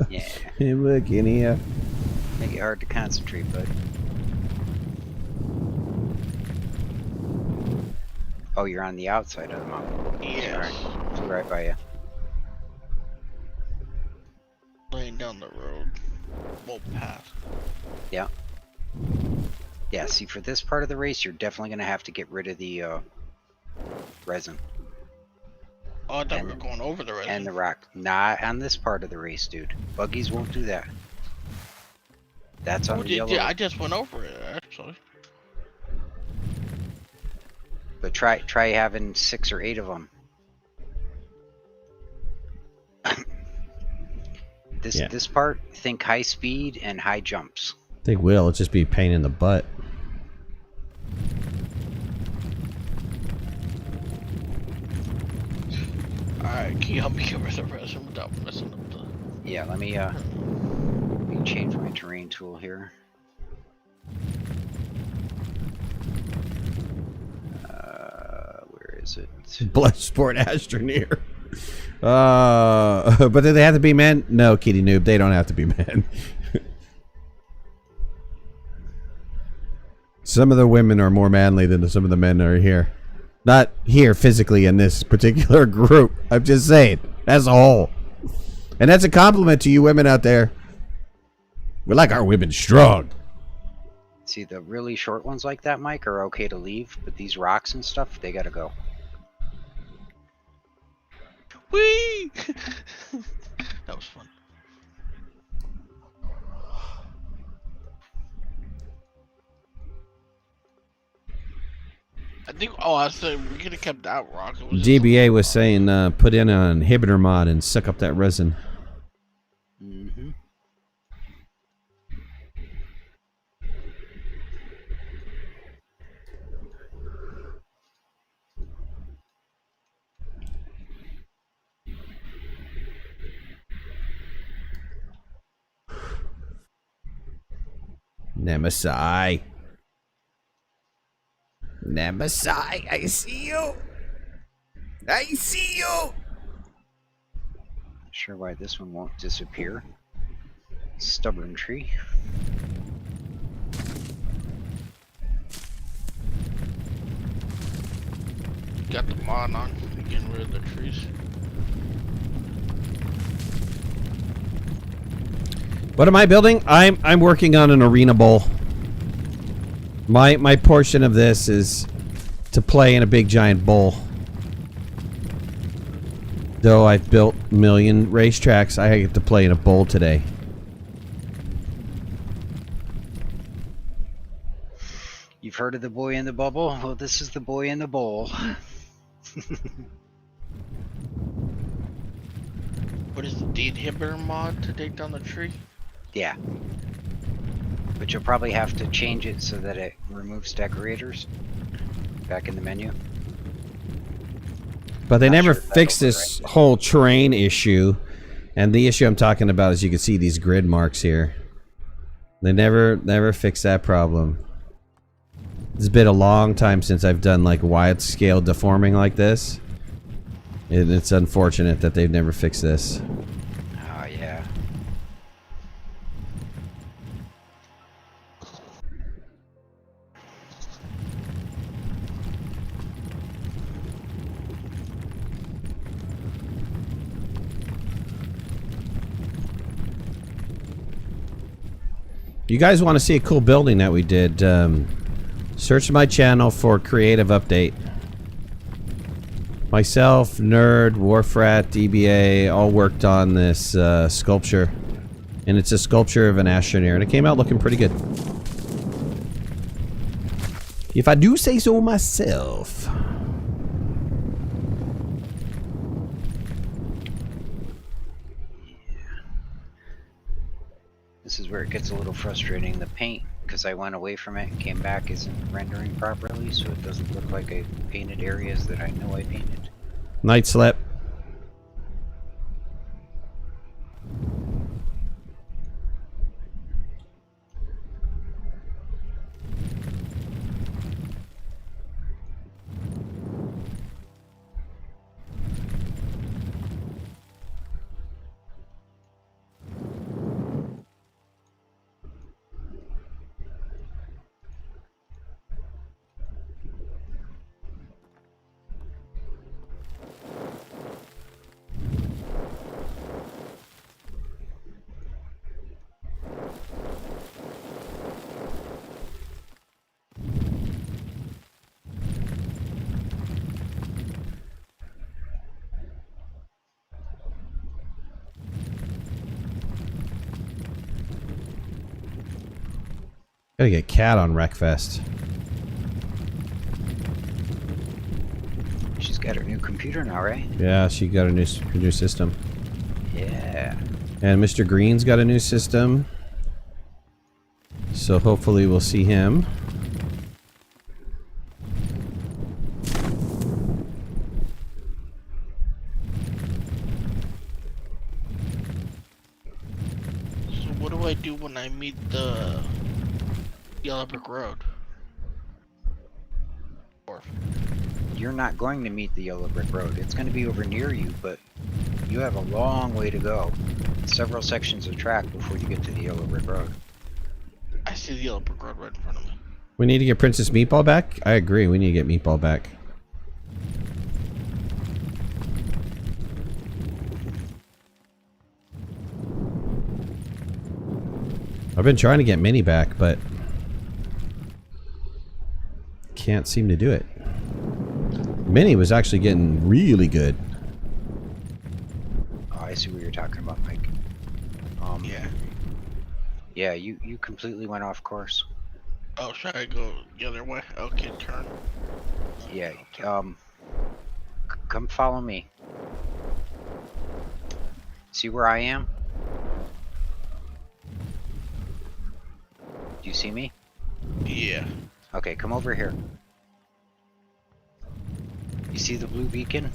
Yeah. I'm working here. Make it hard to concentrate, bud. Oh, you're on the outside of the mountain. Yes. Alright. Flew right by you. Laying down the road. Well, path. Yeah. Yeah, see, for this part of the race, you're definitely going to have to get rid of the resin. Oh, I thought we were going over the resin. And the rock. Not on this part of the race, dude. Buggies won't do that. That's on the yellow. Yeah, I just went over it, actually. But try having 6 or 8 of them. This part, think high speed and high jumps. They will. It'll just be a pain in the butt. Alright, can you help me get rid of the resin without messing up the... Yeah, let me change my terrain tool here. Where is it? Bloodsport Astroneer. But do they have to be men? No, Kitty Noob, they don't have to be men. Some of the women are more manly than some of the men that are here. Not here physically in this particular group. I'm just saying, as a whole. And that's a compliment to you women out there. We like our women strong. See, the really short ones like that, Mike, are okay to leave, but these rocks and stuff, they gotta go. Whee! That was fun. I think, I said we could have kept that rock. It was DBA was saying put in an inhibitor mod and suck up that resin. Mm-hmm. Nemesis. Nemesis, I see you. I see you. Not sure why this one won't disappear. Stubborn tree. got the mod on, getting rid of the trees. What am I building? I'm working on an arena bowl. My portion of this is to play in a big giant bowl. Though I've built a million racetracks, I get to play in a bowl today. You've heard of the boy in the bubble? Well, this is the boy in the bowl. What is the inhibitor mod to take down the tree? Yeah. But you'll probably have to change it so that it removes decorators back in the menu. But they Not never sure if fixed that'll this work. whole terrain issue. And the issue I'm talking about is you can see these grid marks here. They never fixed that problem. It's been a long time since I've done like wide scale deforming like this. And it's unfortunate that they've never fixed this. Oh, yeah. You guys want to see a cool building that we did? Search my channel for creative update. Myself, Nerd, Warfrat, DBA all worked on this sculpture. And it's a sculpture of an Astroneer, and it came out looking pretty good. If I do say so myself. This is where it gets a little frustrating. The paint, because I went away from it and came back, isn't rendering properly, so it doesn't look like I painted areas that I know I painted. Night slip. Gotta get Cat on Wreckfest. She's got her new computer now, right? Yeah, she got a new system. Yeah. And Mr. Green's got a new system. So hopefully we'll see him. So what do I do when I meet the Yellow Brick Road? Or You're not going to meet the Yellow Brick Road. It's going to be over near you, but you have a long way to go. Several sections of track before you get to the Yellow Brick Road. I see the Yellow Brick Road right in front of me. We need to get Princess Meatball back? I agree, we need to get Meatball back. I've been trying to get Minnie back, but can't seem to do it. Minnie was actually getting really good. Oh, I see what you're talking about, Mike. Yeah. Yeah, you completely went off course. Oh, should I go the other way? Okay, turn. Yeah, come follow me. See where I am? Do you see me? Yeah. Okay, come over here. You see the blue beacon?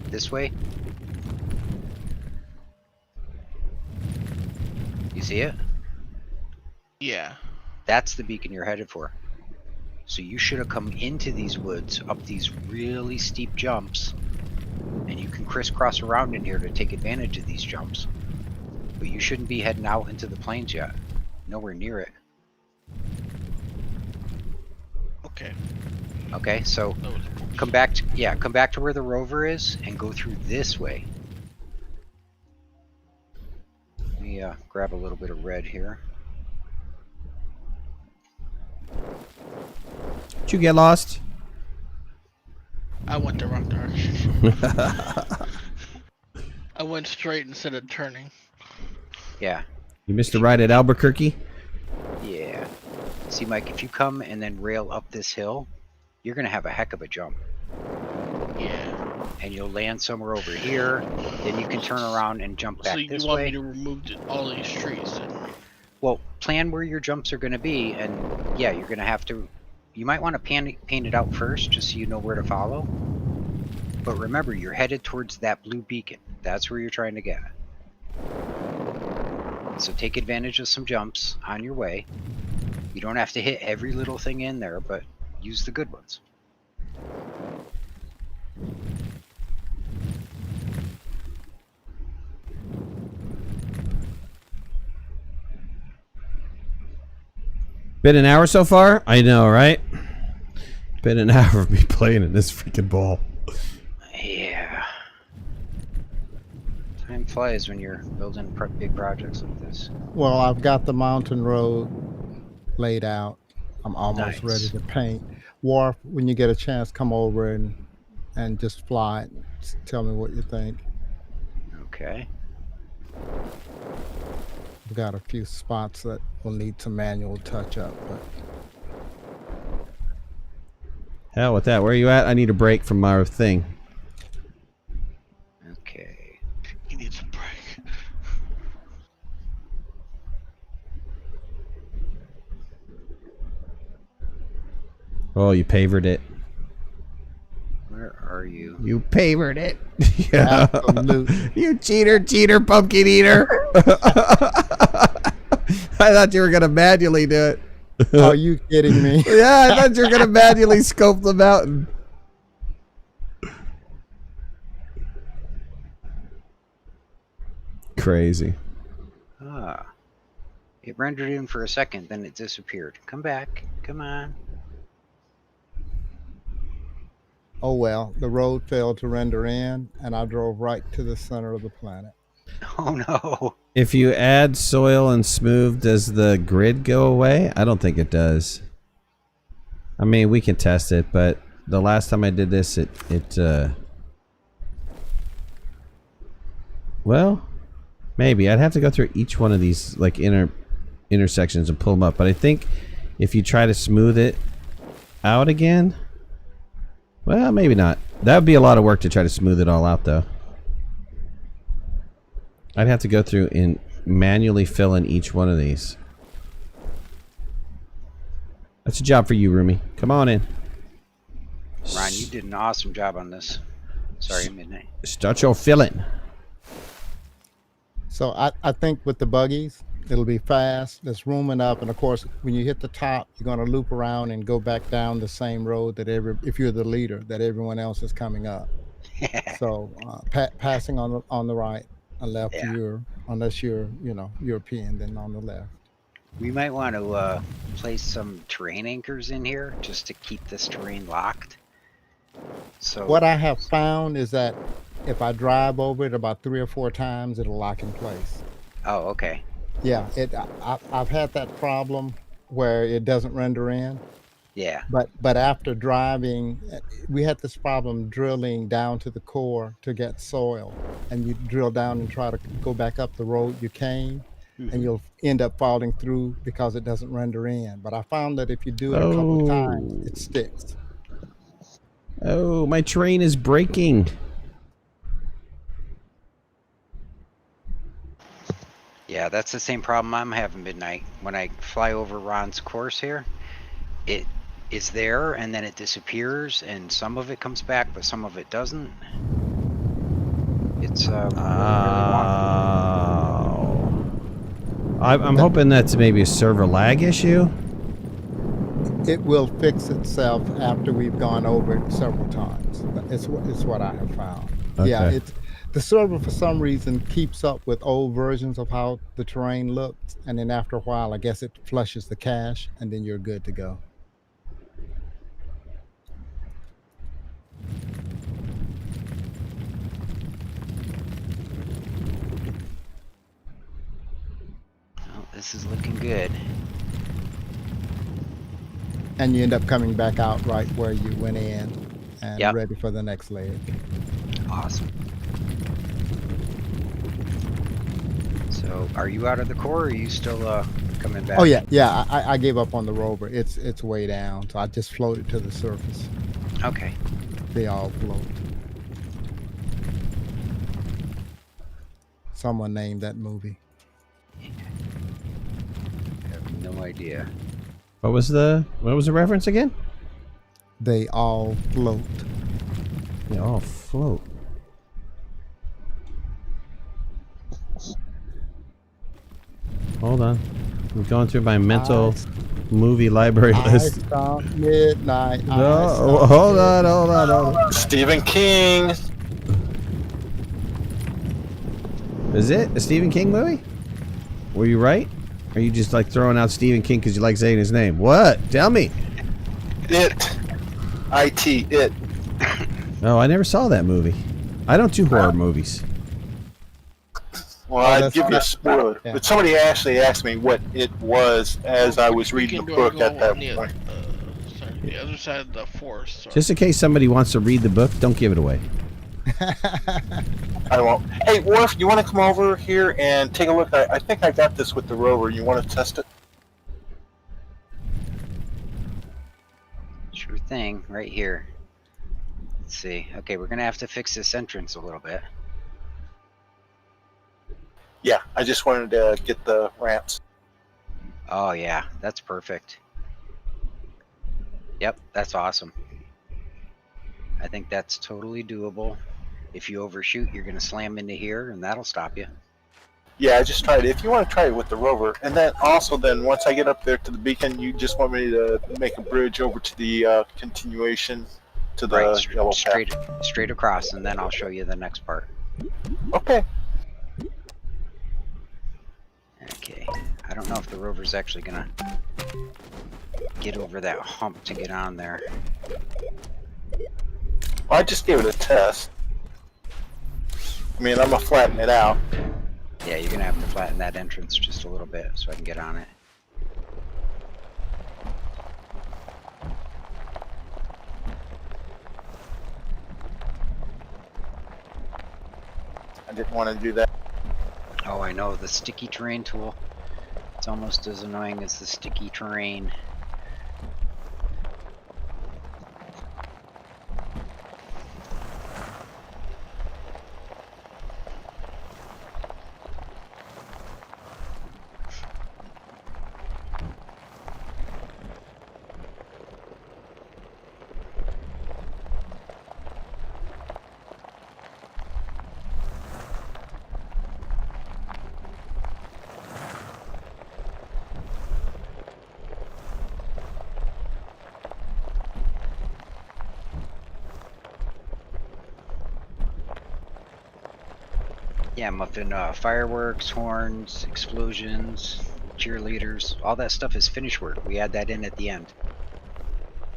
This way? You see it? Yeah. That's the beacon you're headed for. So you should have come into these woods, up these really steep jumps, and you can crisscross around in here to take advantage of these jumps. But you shouldn't be heading out into the plains yet. Nowhere near it. Okay. Okay, so That was come back to, come back to where the rover is and go through this way. Let me grab a little bit of red here. Did you get lost? I went the wrong direction. I went straight instead of turning. Yeah. You missed a ride at Albuquerque? Yeah. See, Mike, if you come and then rail up this hill, you're going to have a heck of a jump. Yeah. And you'll land somewhere over here. Then you can turn around and jump back So you this want way. me to remove all these trees then? Well, plan where your jumps are going to be, and yeah, you're going to have to. You might want to paint it out first, just so you know where to follow. But remember, you're headed towards that blue beacon. That's where you're trying to get. So take advantage of some jumps on your way. You don't have to hit every little thing in there, but use the good ones. Been an hour so far? I know, right? Been an hour of me playing in this freaking ball. Yeah. Time flies when you're building big projects like this. Well, I've got the mountain road laid out. I'm almost ready Nice. to paint. Worf, when you get a chance, come over and just fly it. Tell me what you think. Okay. We've got a few spots that will need some manual touch up, but Hell with that. Where are you at? I need a break from my thing. Okay. He needs a break. Oh, you pavered it. Where are you? You pavered it. Yeah. absolutely. You cheater, pumpkin eater. I thought you were going to manually do it. Are you kidding me? Yeah, I thought you were going to manually scope the mountain. Crazy. Ah. It rendered in for a second, then it disappeared. Come back. Come on. Oh well, the road failed to render in, and I drove right to the center of the planet. Oh no. If you add soil and smooth, does the grid go away? I don't think it does. I mean, we can test it, but the last time I did this, well, maybe. I'd have to go through each one of these like intersections and pull them up. But I think if you try to smooth it out again, well, maybe not. That would be a lot of work to try to smooth it all out, though. I'd have to go through and manually fill in each one of these. That's a job for you, Rumi. Come on in. Ron, you did an awesome job on this. Sorry, Midnight. Start your filling. So I think with the buggies, it'll be fast. There's room enough, and of course, when you hit the top, you're going to loop around and go back down the same road that if you're the leader, that everyone else is coming up. So passing on the right, and left, Yeah. unless you're European, then on the left. We might want to place some terrain anchors in here just to keep this terrain locked. So What I have found is that if I drive over it about 3 or 4 times, it'll lock in place. Oh, okay. Yeah, I've had that problem where it doesn't render in, Yeah. but after driving, we had this problem drilling down to the core to get soil, and you drill down and try to go back up the road you came, and you'll end up falling through because it doesn't render in. But I found that if you do it a couple of times, it sticks. Oh, my train is breaking. Yeah, that's the same problem I'm having, Midnight. When I fly over Ron's course here, it is there and then it disappears, and some of it comes back, but some of it doesn't. It's really I'm hoping that's maybe a server lag issue. It will fix itself after we've gone over it several times. It's what I have found. Okay. Yeah, the server for some reason keeps up with old versions of how the terrain looks, and then after a while, I guess it flushes the cache, and then you're good to go. Oh, this is looking good. And you end up coming back out right where you went in, and Yep. ready for the next leg. Awesome. So, are you out of the core, or are you still coming back? Oh yeah. I gave up on the rover. It's way down, so I just floated to the surface. Okay. They all float. Someone named that movie. I have no idea. What was the reference again? They all float. They all float. Hold on. I'm going through my mental movie library I list. stop midnight. No, hold on. Stephen King. Is it a Stephen King movie? Were you right? Or are you just like throwing out Stephen King because you like saying his name? What? Tell me. It. It. Oh, I never saw that movie. I don't do horror movies. Well, Oh, I'd that's give you a fine. spoiler, Yeah. but somebody actually asked me what it was as I was Which reading the beacon do I book at go that on the, point. sorry, the other side of the forest? Sorry. Just in case somebody wants to read the book, don't give it away. I won't. Hey, Worf, you want to come over here and take a look? I think I got this with the rover. You want to test it? Sure thing, right here. Let's see. Okay, we're gonna have to fix this entrance a little bit. Yeah, I just wanted to get the ramps. Oh yeah, that's perfect. Yep, that's awesome. I think that's totally doable. If you overshoot, you're gonna slam into here, and that'll stop you. Yeah, I just tried it. If you want to try it with the rover, and then also then once I get up there to the beacon, you just want me to make a bridge over to the continuation to the Right, yellow straight across, and then I'll show you the next part. path. Okay. Okay, I don't know if the rover's actually gonna get over that hump to get on there. Well, I just gave it a test. I mean, I'm gonna flatten it out. Yeah, you're gonna have to flatten that entrance just a little bit so I can get on it. I didn't want to do that. Oh, I know, the sticky terrain tool. It's almost as annoying as the sticky terrain. Yeah, Muffin, fireworks, horns, explosions, cheerleaders, all that stuff is finish work. We add that in at the end.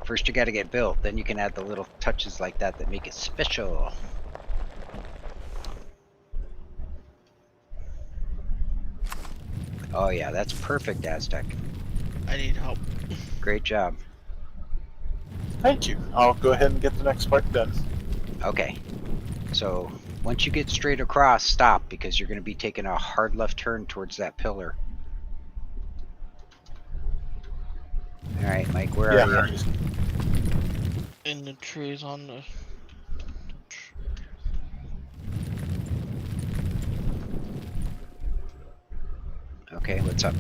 First you gotta get built, then you can add the little touches like that that make it special. Oh yeah, that's perfect, Aztec. I need help. Great job. Thank you. I'll go ahead and get the next part done. Okay, so once you get straight across, stop, because you're going to be taking a hard left turn towards that pillar. All right, Mike, where are you? In the trees on the. Okay, what's up?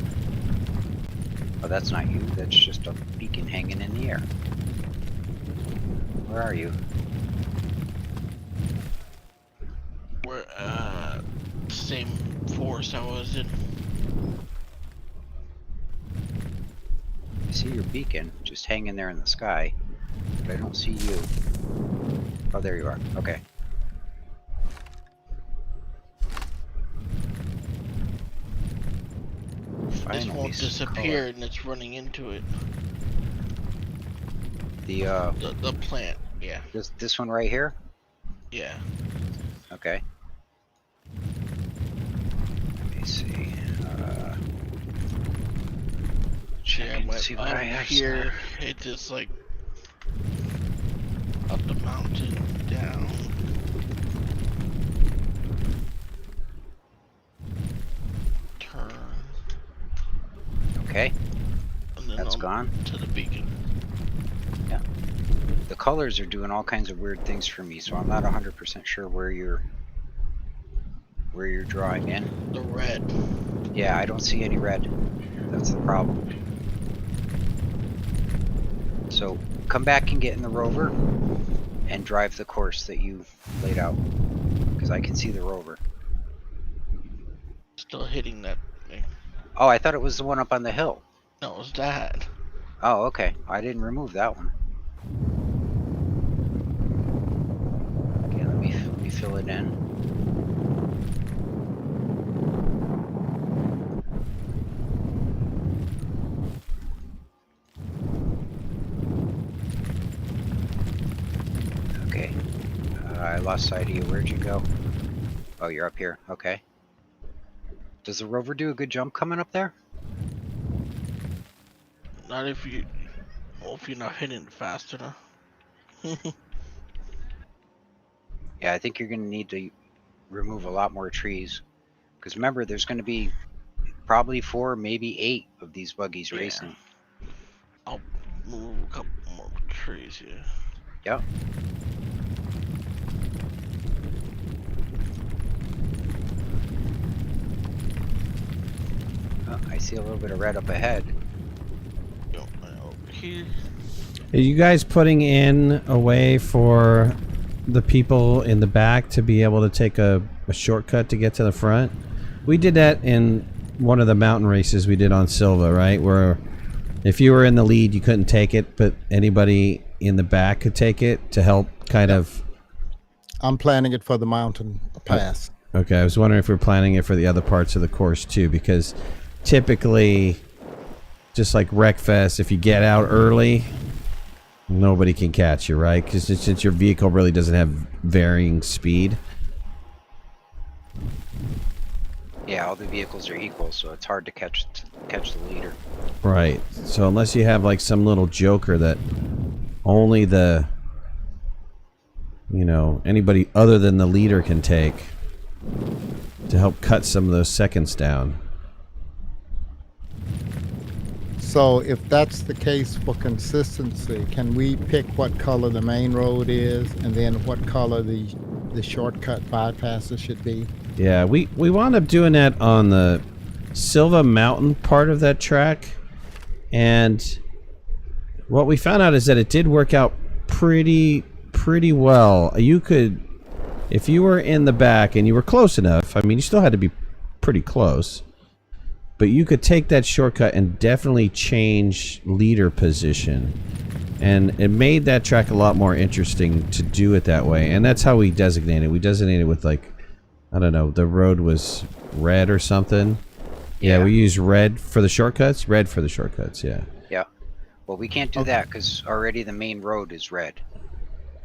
Oh, that's not you. That's just a beacon hanging in the air. Where are you? We're same forest I was in. I see your beacon just hanging there in the sky, but I don't see you. Oh, there you are. Okay. This Finally, won't some disappear, color. and it's running into it. The The plant, yeah, this one right here. yeah. Okay. Let me see. Check Yeah, and but see what I have. here, it just like up the mountain, down. Turn. Okay, And then that's on gone. to the beacon. The colors are doing all kinds of weird things for me, so I'm not 100% sure where you're drawing in. The red. Yeah, I don't see any red. That's the problem. So come back and get in the rover and drive the course that you laid out, because I can see the rover. Still hitting that thing. Oh, I thought it was the one up on the hill. No, it was that. Oh, okay. I didn't remove that one. Okay, let me fill it in. Okay. I lost sight of you. Where'd you go? Oh, you're up here. Okay. Does the rover do a good jump coming up there? Not if you, well, if you're not hitting it fast enough. Yeah, I think you're going to need to remove a lot more trees. Because remember, there's going to be probably 4, maybe 8 of these buggies Yeah. racing. I'll move a couple more trees here. Yep. Oh, I see a little bit of red up ahead. Go over here. Are you guys putting in a way for the people in the back to be able to take a shortcut to get to the front? We did that in one of the mountain races we did on Silva, right? Where if you were in the lead, you couldn't take it, but anybody in the back could take it to help kind of... I'm planning it for the mountain pass. Okay, I was wondering if we're planning it for the other parts of the course too, because typically, just like Wreckfest, if you get out early, nobody can catch you, right? Because since your vehicle really doesn't have varying speed. Yeah, all the vehicles are equal, so it's hard to catch the leader. Right. So unless you have like some little joker that only the, you know, anybody other than the leader can take to help cut some of those seconds down. So if that's the case for consistency, can we pick what color the main road is and then what color the shortcut bypasses should be? Yeah, we wound up doing that on the Silva Mountain part of that track, and what we found out is that it did work out pretty well. You could, if you were in the back and you were close enough, I mean, you still had to be pretty close, but you could take that shortcut and definitely change leader position, and it made that track a lot more interesting to do it that way. And that's how we designated. We designated with, like, I don't know, the road was red or something. Yeah, we use red for the shortcuts. Red for the shortcuts, yeah. Yeah. Well, we can't do that because already the main road is red.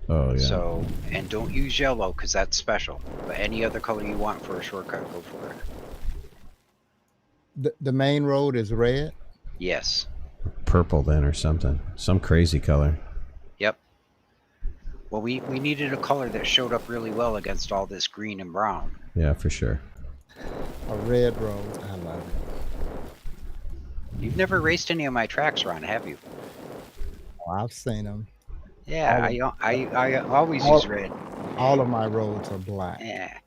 Oh, yeah. So, and don't use yellow because that's special. But any other color you want for a shortcut, go for it. The main road is red? Yes. Purple then or something. Some crazy color. Yep. Well, we needed a color that showed up really well against all this green and brown. Yeah, for sure. A red road. I love it. You've never raced any of my tracks, Ron, have you? Oh, I've seen them. Yeah, I always use red. All of my roads are black. Yeah.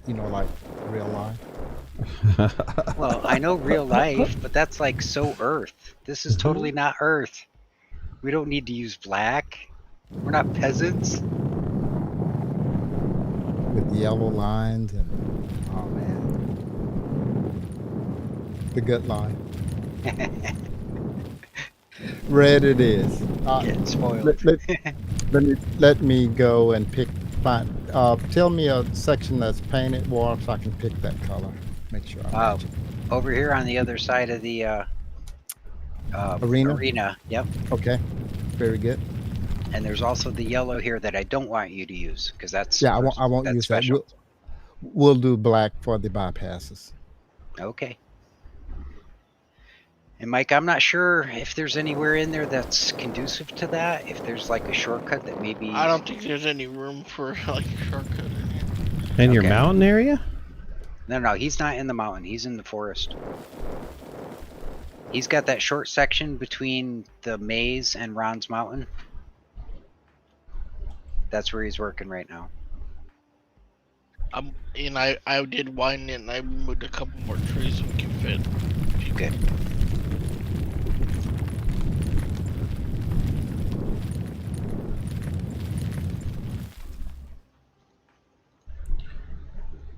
You know, like real life. Well, I know real life, but that's like so Earth. This is totally not Earth. We don't need to use black. We're not peasants. With yellow lines and, oh man. The good line. Red it is. Getting spoiled. Let me go and tell me a section that's painted war so I can pick that color. Make sure I match it. Over here on the other side of the arena. Yep. Okay. Very good. And there's also the yellow here that I don't want you to use because that's I won't use special. that. We'll do black for the bypasses. Okay. And Mike, I'm not sure if there's anywhere in there that's conducive to that. If there's like a shortcut that maybe... I don't think there's any room for like a shortcut in here. In your mountain area? No, he's not in the mountain. He's in the forest. He's got that short section between the maze and Ron's mountain. That's where he's working right now. I did widen it and I removed a couple more trees so we can fit. Okay.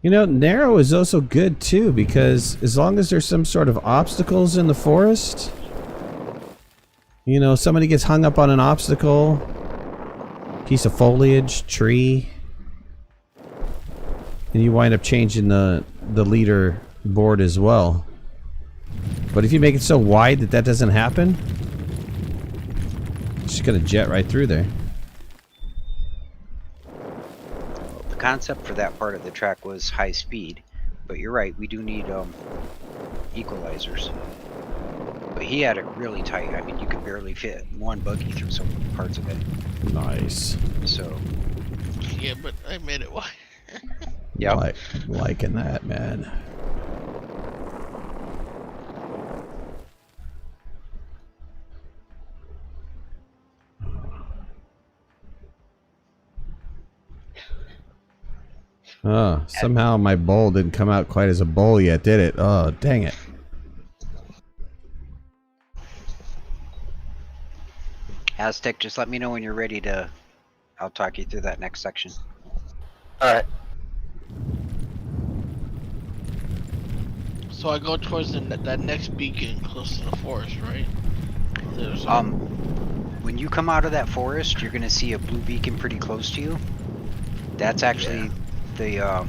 You know, narrow is also good too, because as long as there's some sort of obstacles in the forest, you know, somebody gets hung up on an obstacle, piece of foliage, tree, and you wind up changing the leader board as well. But if you make it so wide that doesn't happen, it's just gonna jet right through there. The concept for that part of the track was high speed, But you're right, we do need equalizers. But he had it really tight. I mean, you could barely fit one buggy through some parts of it. Nice. So. Yeah, but I made it wide. Yep. Liking that, man. Oh, somehow my bowl didn't come out quite as a bowl yet, did it? Oh, dang it. Aztec, just let me know when you're ready to... I'll talk you through that next section. Alright. So I go towards that next beacon close to the forest, right? There's When you come out of that forest, you're gonna see a blue beacon pretty close to you. That's actually the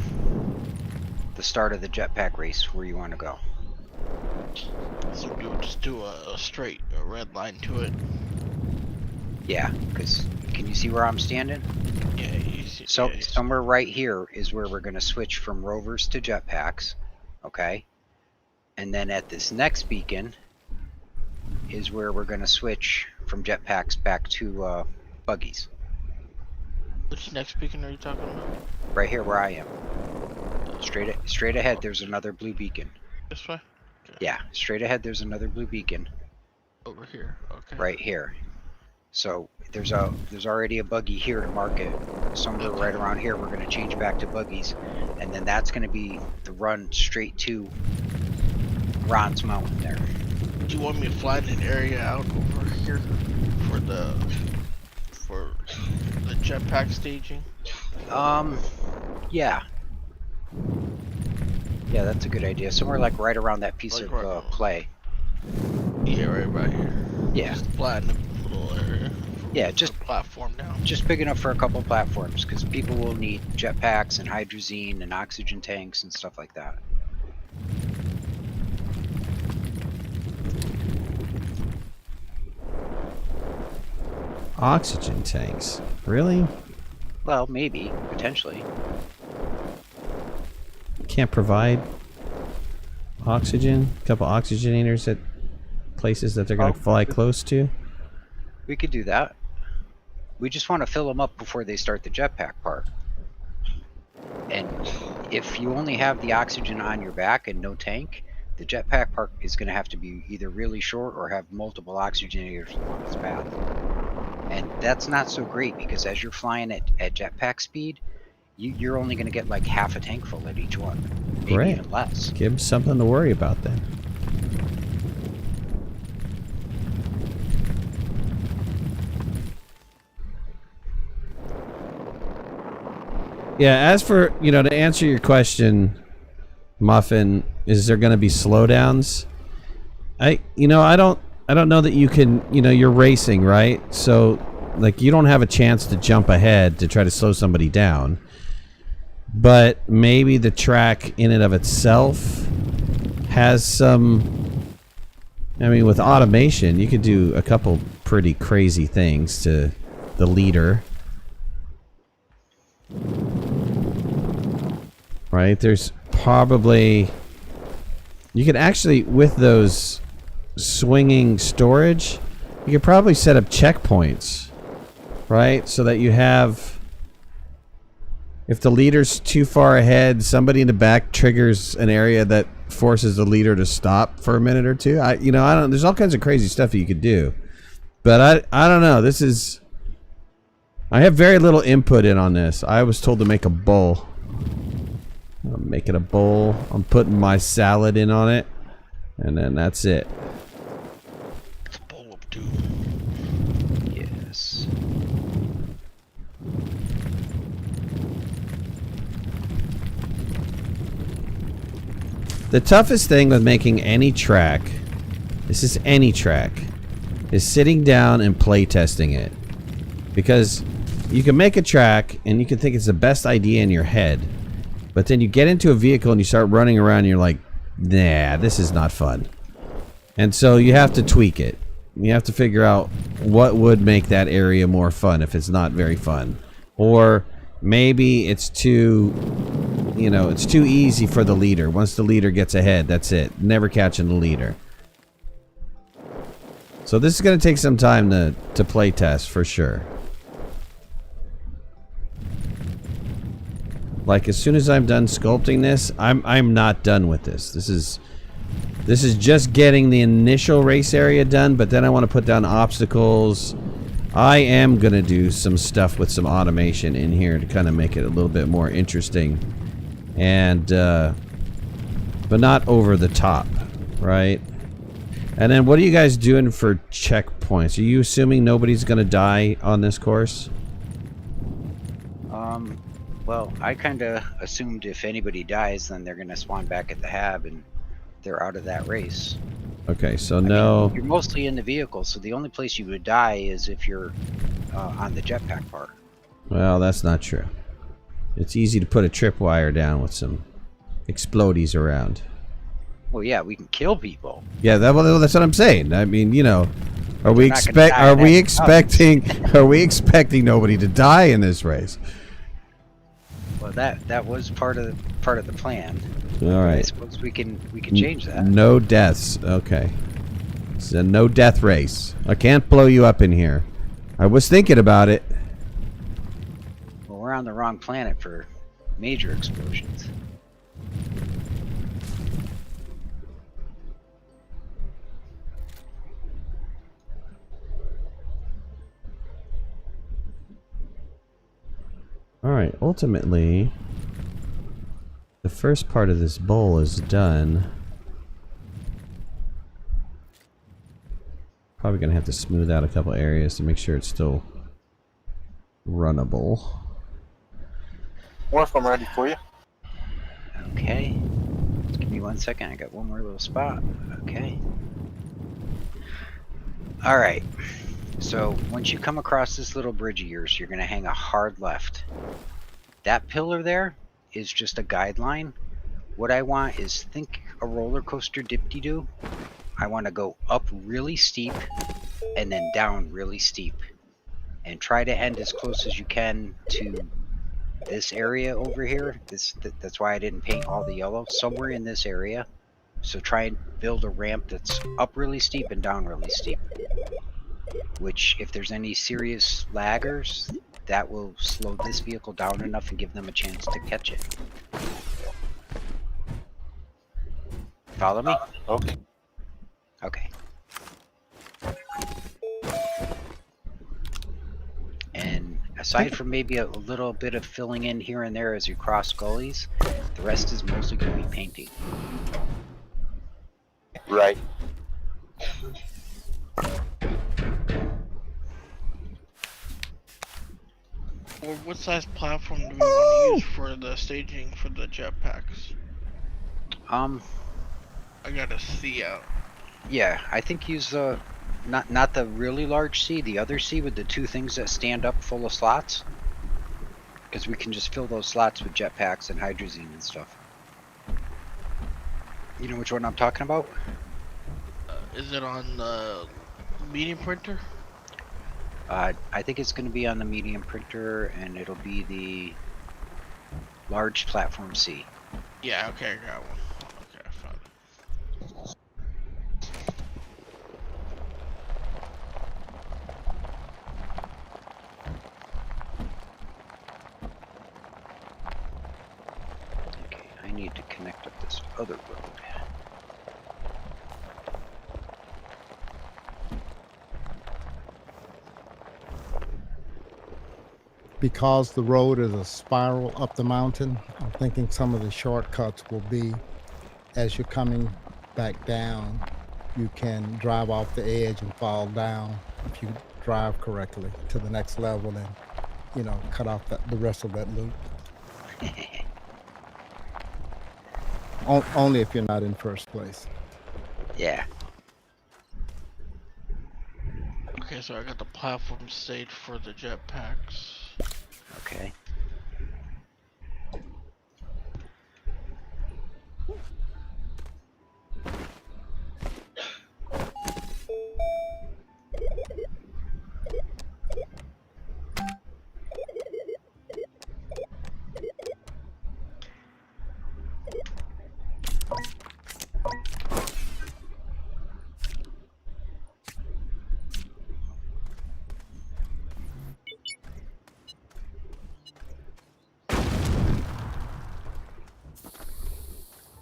start of the jetpack race where you want to go. So we would just do a red line to it. Yeah, because can you see where I'm standing? Yeah, you see. So yeah, somewhere right here is where we're gonna switch from rovers to jetpacks. Okay. And then at this next beacon is where we're gonna switch from jetpacks back to buggies. Which next beacon are you talking about? Right here where I am. Straight ahead there's another blue beacon. This way? Okay. Yeah, straight ahead there's another blue beacon. Over here, okay. Right here. So there's already a buggy here to mark it. Somewhere right around here we're gonna change back to buggies. And then that's gonna be the run straight to Ron's Mountain there. Do you want me to flatten an area out over here for the jetpack staging? Yeah. Yeah, that's a good idea. Somewhere like right around that piece Like of clay. Yeah, right about here. Yeah. Just flatten a little area. Yeah, just the platform down. Just big enough for a couple platforms, because people will need jetpacks and hydrazine and oxygen tanks and stuff like that. Oxygen tanks. Really? Well, maybe, potentially. Can't provide oxygen? A couple oxygenators at places that they're going to fly close to? We could do that. We just want to fill them up before they start the jetpack part. And if you only have the oxygen on your back and no tank, the jetpack part is going to have to be either really short or have multiple oxygenators along its path. And that's not so great, because as you're flying at jetpack speed, you're only going to get like half a tank full at each one. Maybe even less. Give them something to worry about then. Yeah, as for, to answer your question, Muffin, is there going to be slowdowns? I don't know that you can, you're racing, right? So, like, you don't have a chance to jump ahead to try to slow somebody down. But maybe the track in and of itself has some... I mean, with automation, you could do a couple pretty crazy things to the leader. Right? There's probably... You could actually, with those swinging storage, you could probably set up checkpoints, right? So that you have, if the leader's too far ahead, somebody in the back triggers an area that forces the leader to stop for a minute or two. I don't, there's all kinds of crazy stuff you could do, but I don't know. I have very little input in on this. I was told to make a bowl. I'm making a bowl. I'm putting my salad in on it, and then that's it. It's a bowl of doom. Yes. The toughest thing with making any track, this is any track, is sitting down and play testing it. Because you can make a track and you can think it's the best idea in your head, but then you get into a vehicle and you start running around and you're like, nah, this is not fun. And so you have to tweak it. You have to figure out what would make that area more fun if it's not very fun. Or maybe it's too you know, it's too easy for the leader. Once the leader gets ahead, that's it. Never catching the leader. So this is going to take some time to play test for sure. Like as soon as I'm done sculpting this, I'm not done with this. This is just getting the initial race area done, but then I want to put down obstacles. I am going to do some stuff with some automation in here to kind of make it a little bit more interesting. And but not over the top, right? And then what are you guys doing for checkpoints? Are you assuming nobody's going to die on this course? Well, I kind of assumed if anybody dies, then they're going to spawn back at the hab and they're out of that race. Okay, so I no. mean, you're mostly in the vehicle, so the only place you would die is if you're on the jetpack part. Well, that's not true. It's easy to put a tripwire down with some explodies around. Well, yeah, we can kill people. Yeah, well, that's what I'm saying. I mean, you know, are we They're not gonna die in expecting nobody to die in this race? Well, that was part of the plan. All I right. suppose we can change that. No deaths. Okay. It's a no death race. I can't blow you up in here. I was thinking about it. Well, we're on the wrong planet for major explosions. All right. Ultimately, the first part of this bowl is done. Probably gonna have to smooth out a couple areas to make sure it's still runnable. Morph, I'm ready for you. Okay. Just give me 1 second. I got one more little spot. Okay. All right. So once you come across this little bridge of yours, you're going to hang a hard left. That pillar there is just a guideline. What I want is think a roller coaster dip-de-doo. I want to go up really steep and then down really steep. And try to end as close as you can to this area over here. That's why I didn't paint all the yellow. Somewhere in this area. So try and build a ramp that's up really steep and down really steep. Which, if there's any serious laggers, that will slow this vehicle down enough and give them a chance to catch it. Follow me? Okay. Okay. And aside from maybe a little bit of filling in here and there as you cross gullies, the rest is mostly going to be painting. Right. Or what size platform do we want to use for the staging for the jetpacks? I got a C out. Yeah, I think use the not the really large C, the other C with the two things that stand up full of slots. Because we can just fill those slots with jetpacks and hydrazine and stuff. You know which one I'm talking about? Is it on the medium printer? I think it's going to be on the medium printer, and it'll be the large platform C. Yeah, okay, I got one. Okay, I found it. Okay, I need to connect up this other road. Because the road is a spiral up the mountain, I'm thinking some of the shortcuts will be as you're coming back down, you can drive off the edge and fall down if you drive correctly to the next level and, you know, cut off the rest of that loop. Only if you're not in first place. Yeah. Okay, so I got the platform stage for the jetpacks. Okay.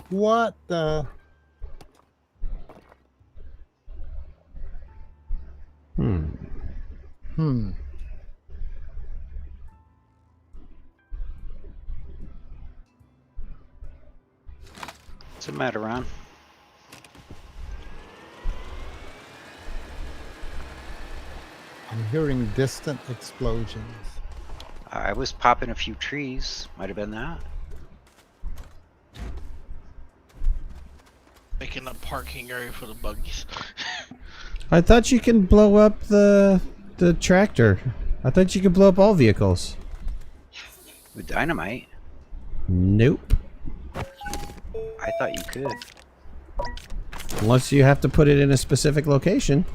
What the? Hmm. What's the matter, Ron? I'm hearing distant explosions. I was popping a few trees. Might have been that. Making a parking area for the buggies. I thought you can blow up the tractor. I thought you could blow up all vehicles. With dynamite? Nope. I thought you could. Unless you have to put it in a specific location.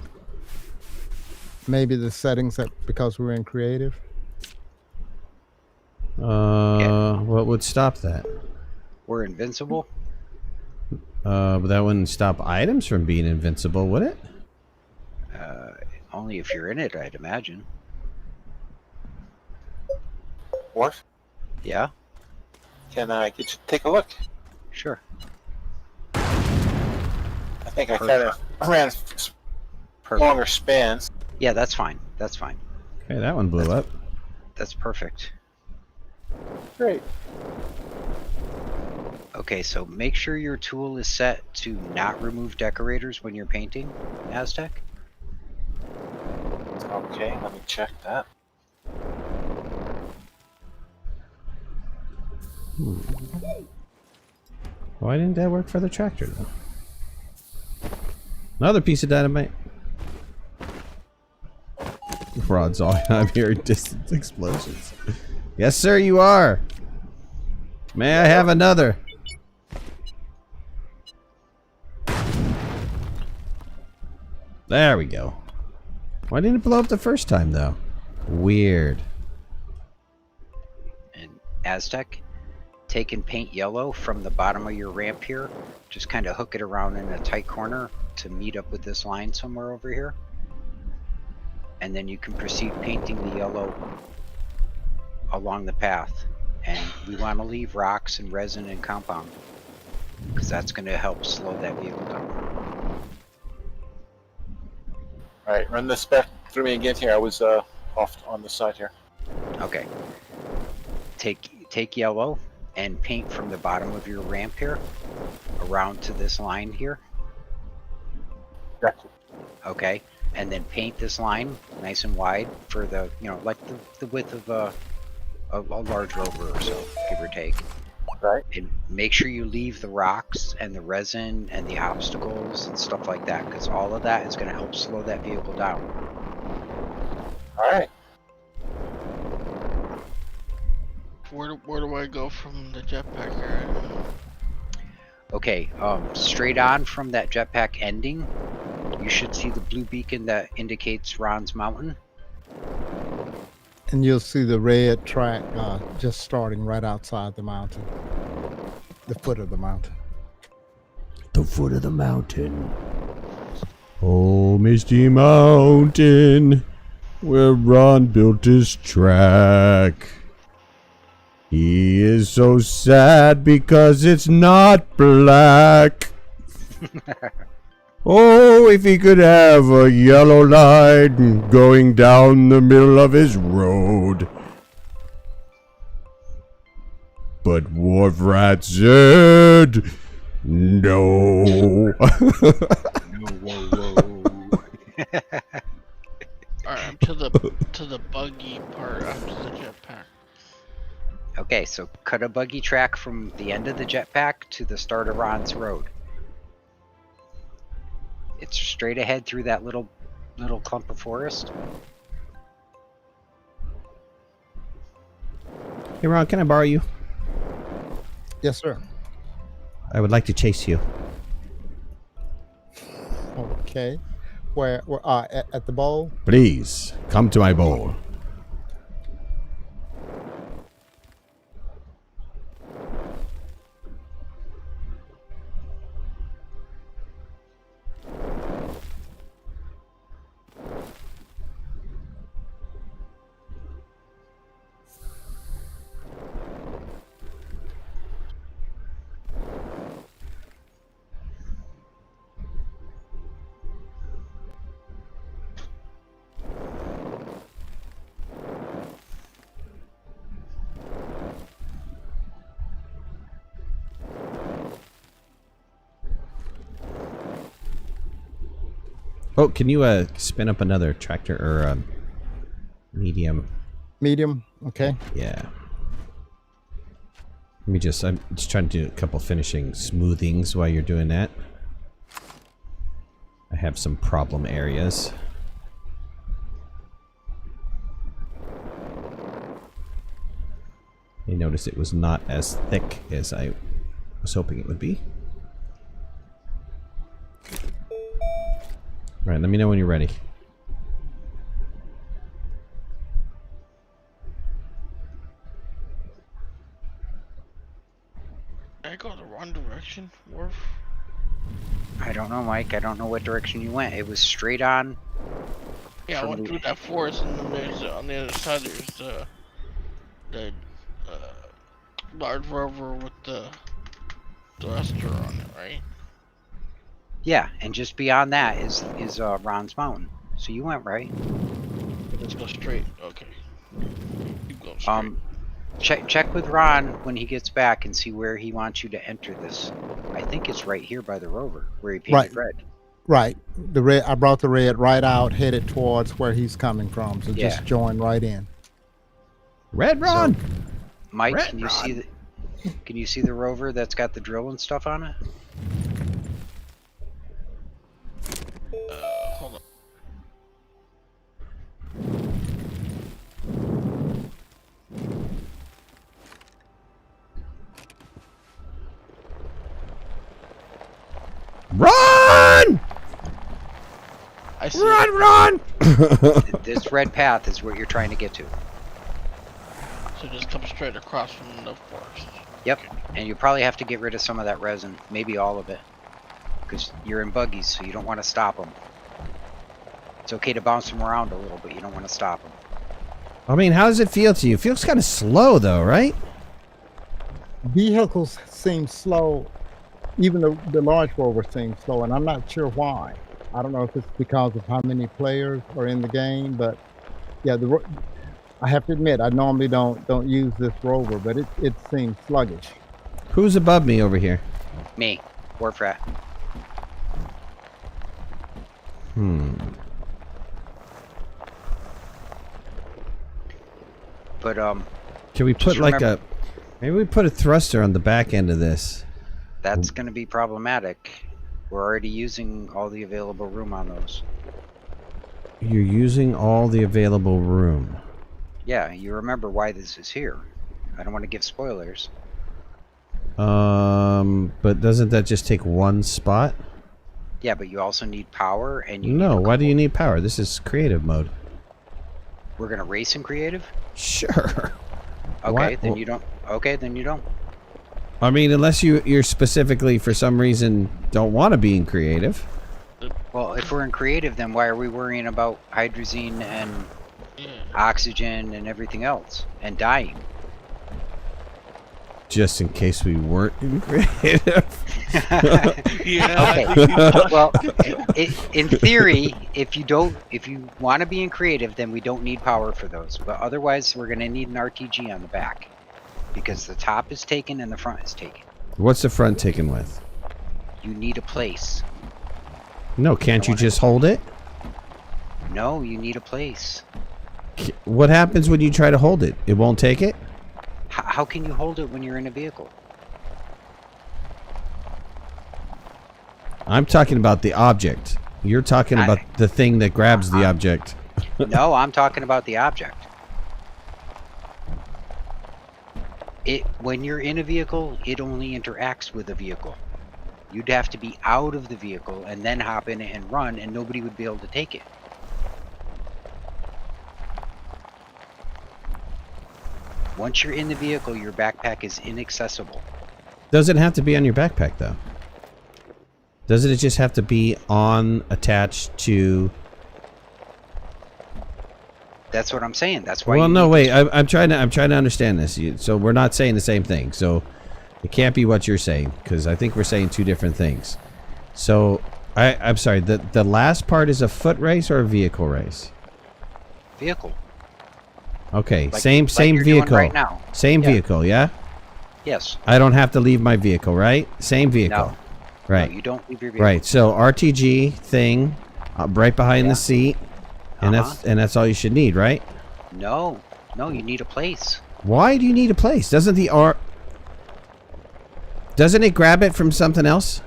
Maybe the settings that because we're in creative. What would stop that? We're invincible? But that wouldn't stop items from being invincible, would it? Only if you're in it, I'd imagine. What? Yeah? Can I get you to take a look? Sure. I think I kind of ran Perfect. longer spans. Yeah, that's fine. That's fine. Okay, that one blew up. That's perfect. Great. Okay, so make sure your tool is set to not remove decorators when you're painting, Aztec. Okay, let me check that. Why didn't that work for the tractor, though? Another piece of dynamite. Rod's all I'm hearing distant explosions. Yes, sir, you are. May I have another? There we go. Why didn't it blow up the first time, though? Weird. And Aztec, take and paint yellow from the bottom of your ramp here. Just kind of hook it around in a tight corner to meet up with this line somewhere over here. And then you can proceed painting the yellow along the path. And we want to leave rocks and resin and compound, because that's going to help slow that vehicle down. Alright, run this back through me again here. I was off on the side here. Okay. Take yellow and paint from the bottom of your ramp here around to this line here. Gotcha. Okay. And then paint this line nice and wide for the, you know, like the width of a large rover or so, give or take. Right. And make sure you leave the rocks and the resin and the obstacles and stuff like that, because all of that is going to help slow that vehicle down. Alright. Where do I go from the jetpack area? Okay, straight on from that jetpack ending, you should see the blue beacon that indicates Ron's mountain. And you'll see the red track just starting right outside the mountain. The foot of the mountain. The foot of the mountain. Oh, misty mountain, where Ron built his track. He is so sad because it's not black. Oh, if he could have a yellow line going down the middle of his road. But Wharf Rat said, no. Alright, I'm to the buggy part after the jetpack. Okay, so cut a buggy track from the end of the jetpack to the start of Ron's road. It's straight ahead through that little clump of forest. Hey Ron, can I borrow you? Yes, sir. I would like to chase you. Okay. Where at the bowl? Please, come to my bowl. Oh, can you spin up another tractor or medium? Medium. Okay. Yeah. I'm just trying to do a couple finishing smoothings while you're doing that. I have some problem areas. You notice it was not as thick as I was hoping it would be. Alright, let me know when you're ready. I go the wrong direction, Worf. I don't know, Mike. I don't know what direction you went. It was straight on. Yeah, I From went the- through that forest, and then there's on the other side there's the large rover with the thruster on it, right? Yeah, and just beyond that is Ron's Mountain. So you went right. Let's go straight. Okay. Keep going straight. Check with Ron when he gets back and see where he wants you to enter this. I think it's right here by the rover where he painted red. Right. The red. I brought the red right out, headed towards where he's coming from. So Yeah. just join right in. Red Ron! Mike, Red can you Ron. see can you see the rover that's got the drill and stuff on it? Hold on. Run! I see. Run! This red path is what you're trying to get to. So just come straight across from the forest. Yep, and you probably have to get rid of some of that resin, maybe all of it, because you're in buggies, so you don't want to stop them. It's okay to bounce them around a little, but you don't want to stop them. I mean, how does it feel to you? It feels kind of slow, though, right? Vehicles seem slow. Even the large rover seems slow, and I'm not sure why. I don't know if it's because of how many players are in the game, but yeah, I have to admit I normally don't use this rover, but it seems sluggish. Who's above me over here? Me, Warfrat. But Can we put Just like remember- maybe we put a thruster on the back end of this? that's going to be problematic. We're already using all the available room on those. You're using all the available room. Yeah, you remember why this is here. I don't want to give spoilers. But doesn't that just take one spot? Yeah, but you also need power, and you No, need a why do you couple- need power? This is creative mode. We're gonna race in creative. Sure. Okay, Why- then you don't. Okay, then you don't. I mean, unless you're specifically for some reason don't want to be in creative. Well, if we're in creative, then why are we worrying about hydrazine and Yeah. oxygen and everything else and dying? Just in case we weren't in creative. Yeah. Okay. Well, in theory, if you want to be in creative, then we don't need power for those. But otherwise, we're gonna need an RTG on the back because the top is taken and the front is taken. What's the front taken with? You need a place. No, can't you just hold it? No, you need a place. What happens when you try to hold it? It won't take it? How can you hold it when you're in a vehicle? I'm talking about the object. You're talking about the thing that grabs the object. No, I'm talking about the object. When you're in a vehicle, it only interacts with a vehicle. You'd have to be out of the vehicle and then hop in it and run, and nobody would be able to take it. Once you're in the vehicle, your backpack is inaccessible. Doesn't have to be on your backpack, though. Doesn't it just have to be on, attached to... That's what I'm saying. That's why. Well, you no, need wait. this- I'm trying to understand this. So we're not saying the same thing. So it can't be what you're saying, because I think we're saying two different things. So I'm sorry. The last part is a foot race or a vehicle race? vehicle. Okay, Like- same like you're doing vehicle. right now. Same Yeah. vehicle, yeah? Yes. I don't have to leave my vehicle, right? Same vehicle. No. Right. No, you don't leave your vehicle. Right. So RTG thing right behind Yeah. the seat, and that's all you should need, right? No, no, you need a place. Why do you need a place? Doesn't the arm? Doesn't it grab it from something else?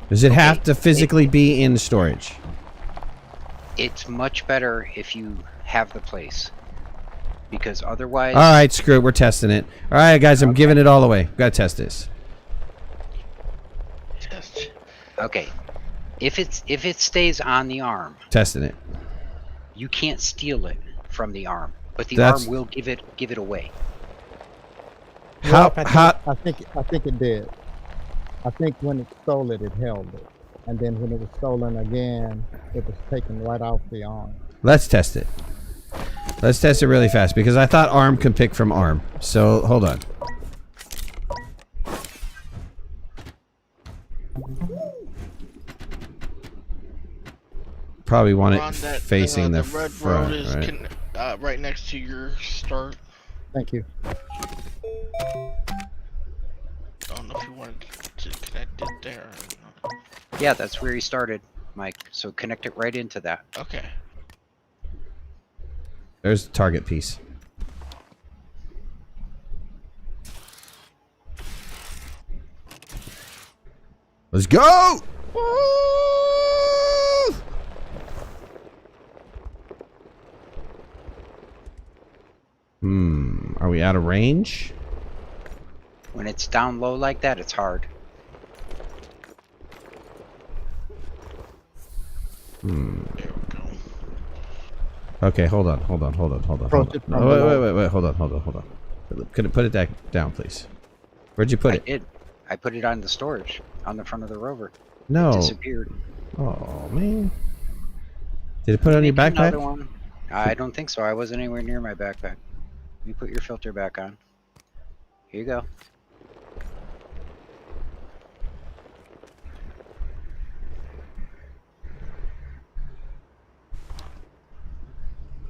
Does it have to physically be in storage? It's much better if you have the place, because otherwise. All right, screw it. We're testing it. All right, guys, I'm giving it all away. We've got to test this. Test. Okay, if it stays on the arm, Testing it. you can't steal it from the arm, but the That's- arm will give it away. How? I think it did. I think when it stole it, it held it, and then when it was stolen again, it was taken right off the arm. Let's test it. Let's test it really fast because I thought arm could pick from arm. So hold on. Probably want Ron, it that, facing the red front, road is right? right next to your start. Thank you. I don't know if you wanted to connect it there. Or not. Yeah, that's where he started, Mike. So connect it right into that. Okay. There's the target piece. Let's go! Are we out of range? When it's down low like that, it's hard. There we go. Okay, hold on. Approach it from Oh, below. wait, hold on. Could it put it down, please? Where'd you put I it? did. I put it on the storage on the front of the rover. No. It disappeared. Oh, man. Did it put it on your Maybe another backpack? one. I don't think so. I wasn't anywhere near my backpack. You put your filter back on. Here you go.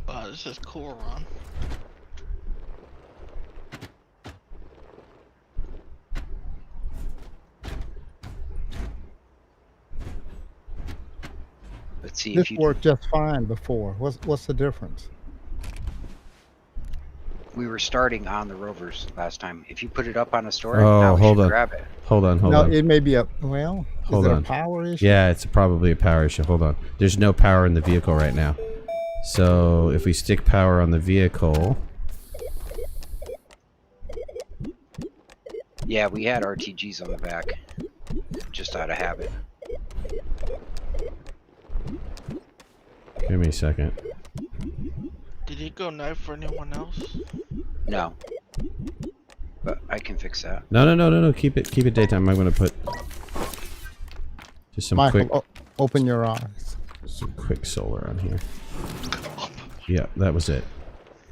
Wow, this is cool, Ron. Let's see This if you. worked just fine before. What's the difference? We were starting on the rovers last time. If you put it up on a storage, Oh, now we hold should on. grab it. Hold on. No, it may be a well. Hold is it on. a power issue? Yeah, it's probably a power issue. Hold on. There's no power in the vehicle right now. So if we stick power on the vehicle, Yeah, we had RTGs on the back, just out of habit. give me a second. Did it go knife for anyone else? No, but I can fix that. No. Keep it daytime. I'm gonna put just some Michael, quick, open your eyes. some quick solar on here. Yeah, that was it.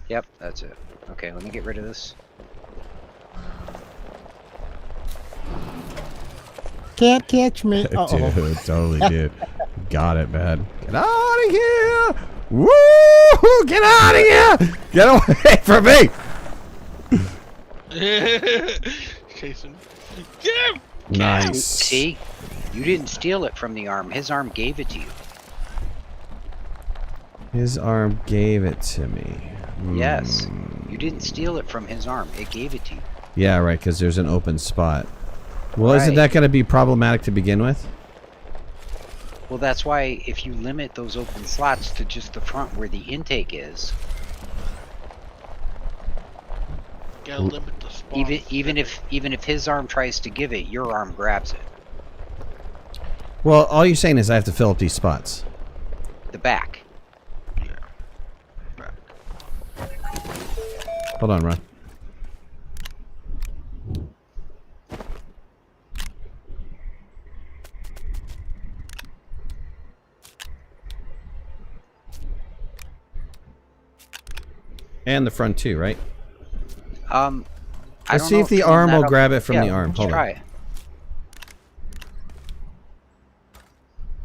Yep, that's it. Okay, let me get rid of this. Can't catch me. Uh-oh. Dude, totally did. Got it, man. Get out of here! Woo! Get out of here! Get away from me! Chasing. Yeah! Nice. See, you didn't steal it from the arm. His arm gave it to you. His arm gave it to me. Yes, you didn't steal it from his arm. It gave it to you. Yeah, right, because there's an open spot. Well, isn't Right. that going to be problematic to begin with? Well, that's why if you limit those open slots to just the front where the intake is, Gotta limit the spawn. even if his arm tries to give it, your arm grabs it. Well, all you're saying is I have to fill up these spots. The back. Hold on, Ron. And the front too, right? I Let's don't see know if the filling arm that will up- grab it from yeah, the arm. Let's Hold try on. it.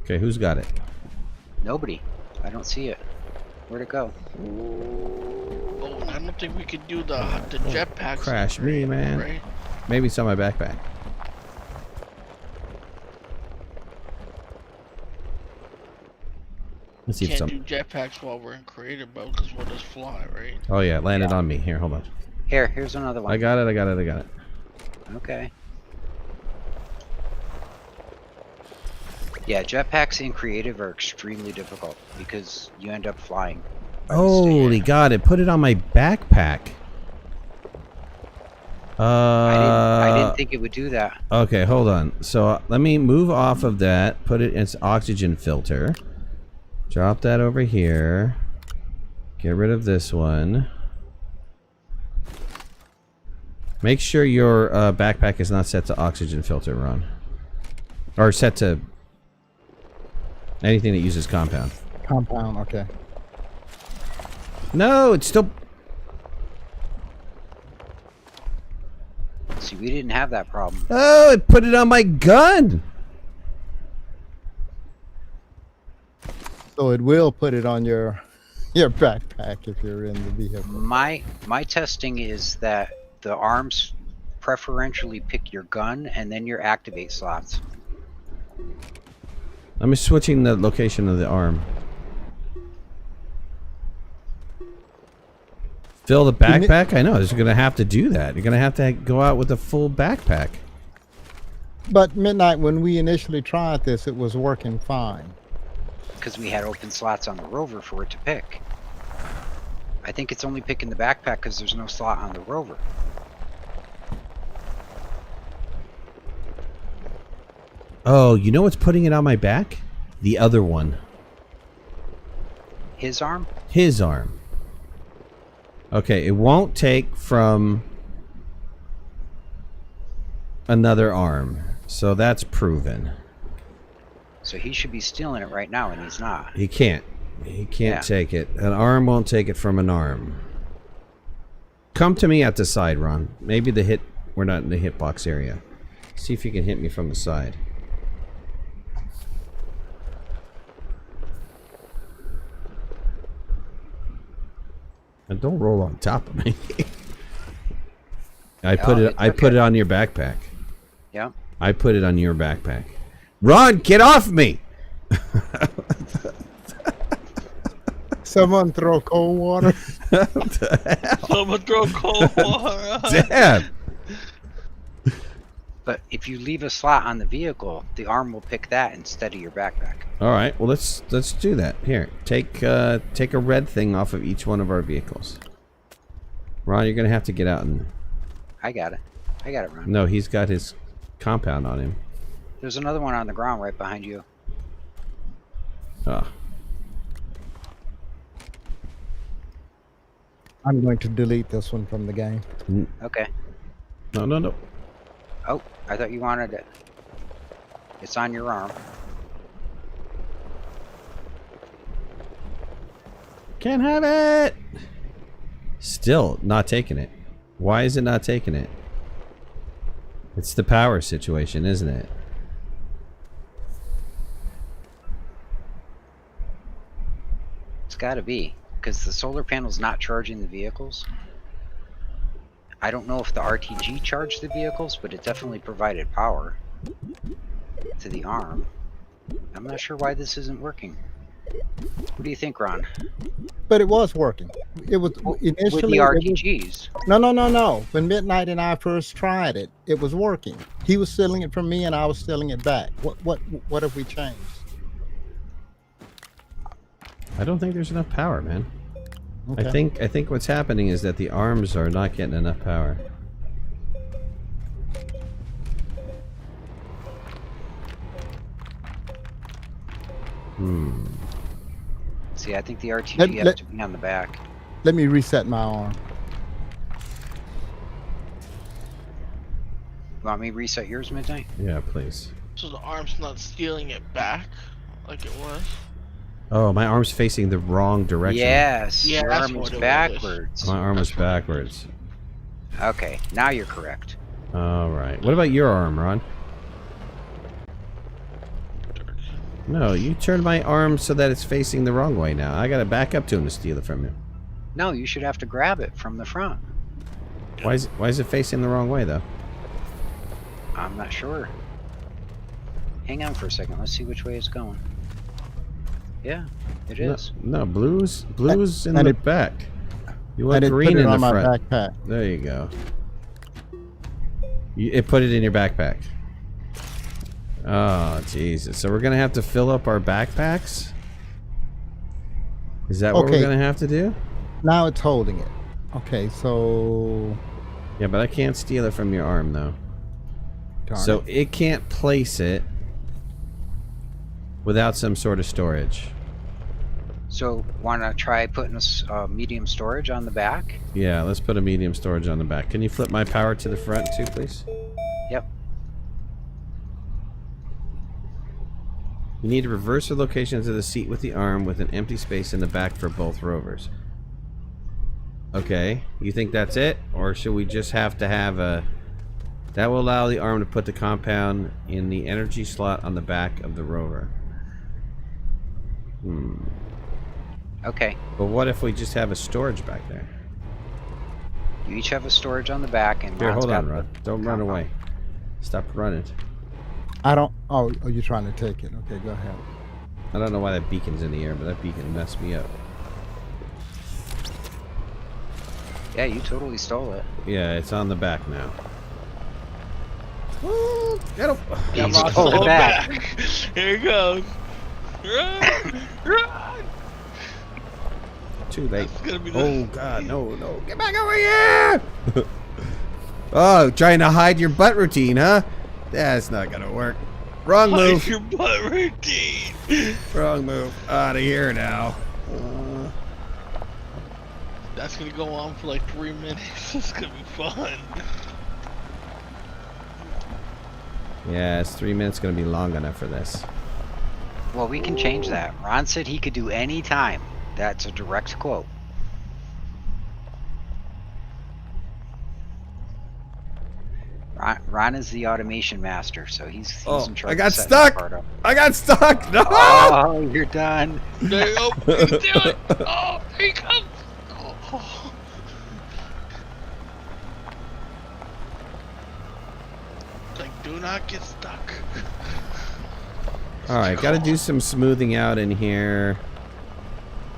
Okay, who's got it? Nobody. I don't see it. Where'd it go? Oh, I don't think we could do the jetpack. Crash me, man. Right? Maybe it's on my backpack. Let's see if Can't some. do jetpacks while we're in creative mode because we'll just fly, right? Oh yeah, it landed on me. Here, hold on. Here's another one. I got it. Okay. Yeah, jetpacks in creative are extremely difficult because you end up flying. Holy God! It put it on my backpack. I didn't think it would do that. Okay, hold on. So let me move off of that. Put it in its oxygen filter. Drop that over here. Get rid of this one. Make sure your backpack is not set to oxygen filter, Ron. Or set to anything that uses compound. Compound, okay. No, it's still... See, we didn't have that problem. Oh, it put it on my gun! So it will put it on your backpack if you're in the vehicle. My testing is that the arms preferentially pick your gun and then your activate slots. I'm switching the location of the arm. Fill the backpack? I know, you're going to have to do that. You're going to have to go out with a full backpack. But Midnight, when we initially tried this, it was working fine. Because we had open slots on the rover for it to pick. I think it's only picking the backpack because there's no slot on the rover. Oh, you know what's putting it on my back? The other one. His arm? His arm. Okay, it won't take from another arm. So that's proven. So he should be stealing it right now and he's not. He can't. He can't take it. An arm won't take it from an arm. Come to me at the side, Ron. Maybe the hit... We're not in the hitbox area. See if you can hit me from the side. And don't roll on top of me. I put it on your backpack. Yeah. I put it on your backpack. Ron, get off me! Someone throw cold water. Someone throw cold water. Damn. But if you leave a slot on the vehicle, the arm will pick that instead of your backpack. All right. Well, let's do that. Here, take a red thing off of each one of our vehicles. Ron, you're gonna have to get out and. I got it. I got it, Ron. No, he's got his compound on him. There's another one on the ground right behind you. Oh. I'm going to delete this one from the game. Okay. No. Oh, I thought you wanted it. It's on your arm. Can't have it. Still not taking it. Why is it not taking it? It's the power situation, isn't it? It's got to be, because the solar panel's not charging the vehicles. I don't know if the RTG charged the vehicles, but it definitely provided power to the arm. I'm not sure why this isn't working. What do you think, Ron? But it was working. It was initially... With the RTGs. No. When Midnight and I first tried it, it was working. He was stealing it from me and I was stealing it back. What have we changed? I don't think there's enough power, man. Okay. I think what's happening is that the arms are not getting enough power. See, I think the RTG has to be on the back. Let me reset my arm. You want me to reset yours, Midnight? Yeah, please. So the arm's not stealing it back like it was? Oh, my arm's facing the wrong direction. Yes, Yeah, your that's arm was what it was. backwards. My arm was backwards. Okay, now you're correct. All right. What about your arm, Ron? No, you turned my arm so that it's facing the wrong way now. I gotta back up to him to steal it from him. No, you should have to grab it from the front. Why is it facing the wrong way though? I'm not sure. Hang on for a second. Let's see which way it's going. Yeah, It is. No, blue's in and the it- back. You I want didn't green put it in the on my front. backpack. There you go. It put it in your backpack. Oh, Jesus. So we're going to have to fill up our backpacks? Is that what we're Okay. going to have to do? Now it's holding it. Okay, so Yeah, but I can't steal it from your arm, though. darn So it. it can't place it without some sort of storage. So, want to try putting a medium storage on the back? Yeah, let's put a medium storage on the back. Can you flip my power to the front, too, please? Yep. You need to reverse the locations of the seat with the arm with an empty space in the back for both rovers. Okay, you think that's it? Or should we just have to have a... That will allow the arm to put the compound in the energy slot on the back of the rover. Okay. But what if we just have a storage back there? You each have a storage on the back, and Here, Ron's hold on, got Ron. the Don't run compound. away. Stop running. I don't. Oh, you're trying to take it. Okay, go ahead. I don't know why that beacon's in the air, but that beacon messed me up. Yeah, you totally stole it. Yeah, it's on the back now. Oh, get him. Yeah, He's Ross, pulled it hold back. Here he goes. Run! Run! Too late. It's gonna be the- Oh, God, no, no. Get back over here! Oh, trying to hide your butt routine, huh? That's not gonna work. Wrong Hide move. your butt routine. Wrong move. Out of here now. That's gonna go on for like 3 minutes. It's gonna be fun. Yeah, it's 3 minutes gonna be long enough for this. Well, we can change that. Ron said he could do any time. That's a direct quote. Ron is the automation master, so he's in charge. I got of setting that stuck! part up. I got stuck! No! Oh, you're done. There you go. You can do it. Oh, here he comes. Oh. Like, do not get stuck. Alright, gotta do some smoothing out in here.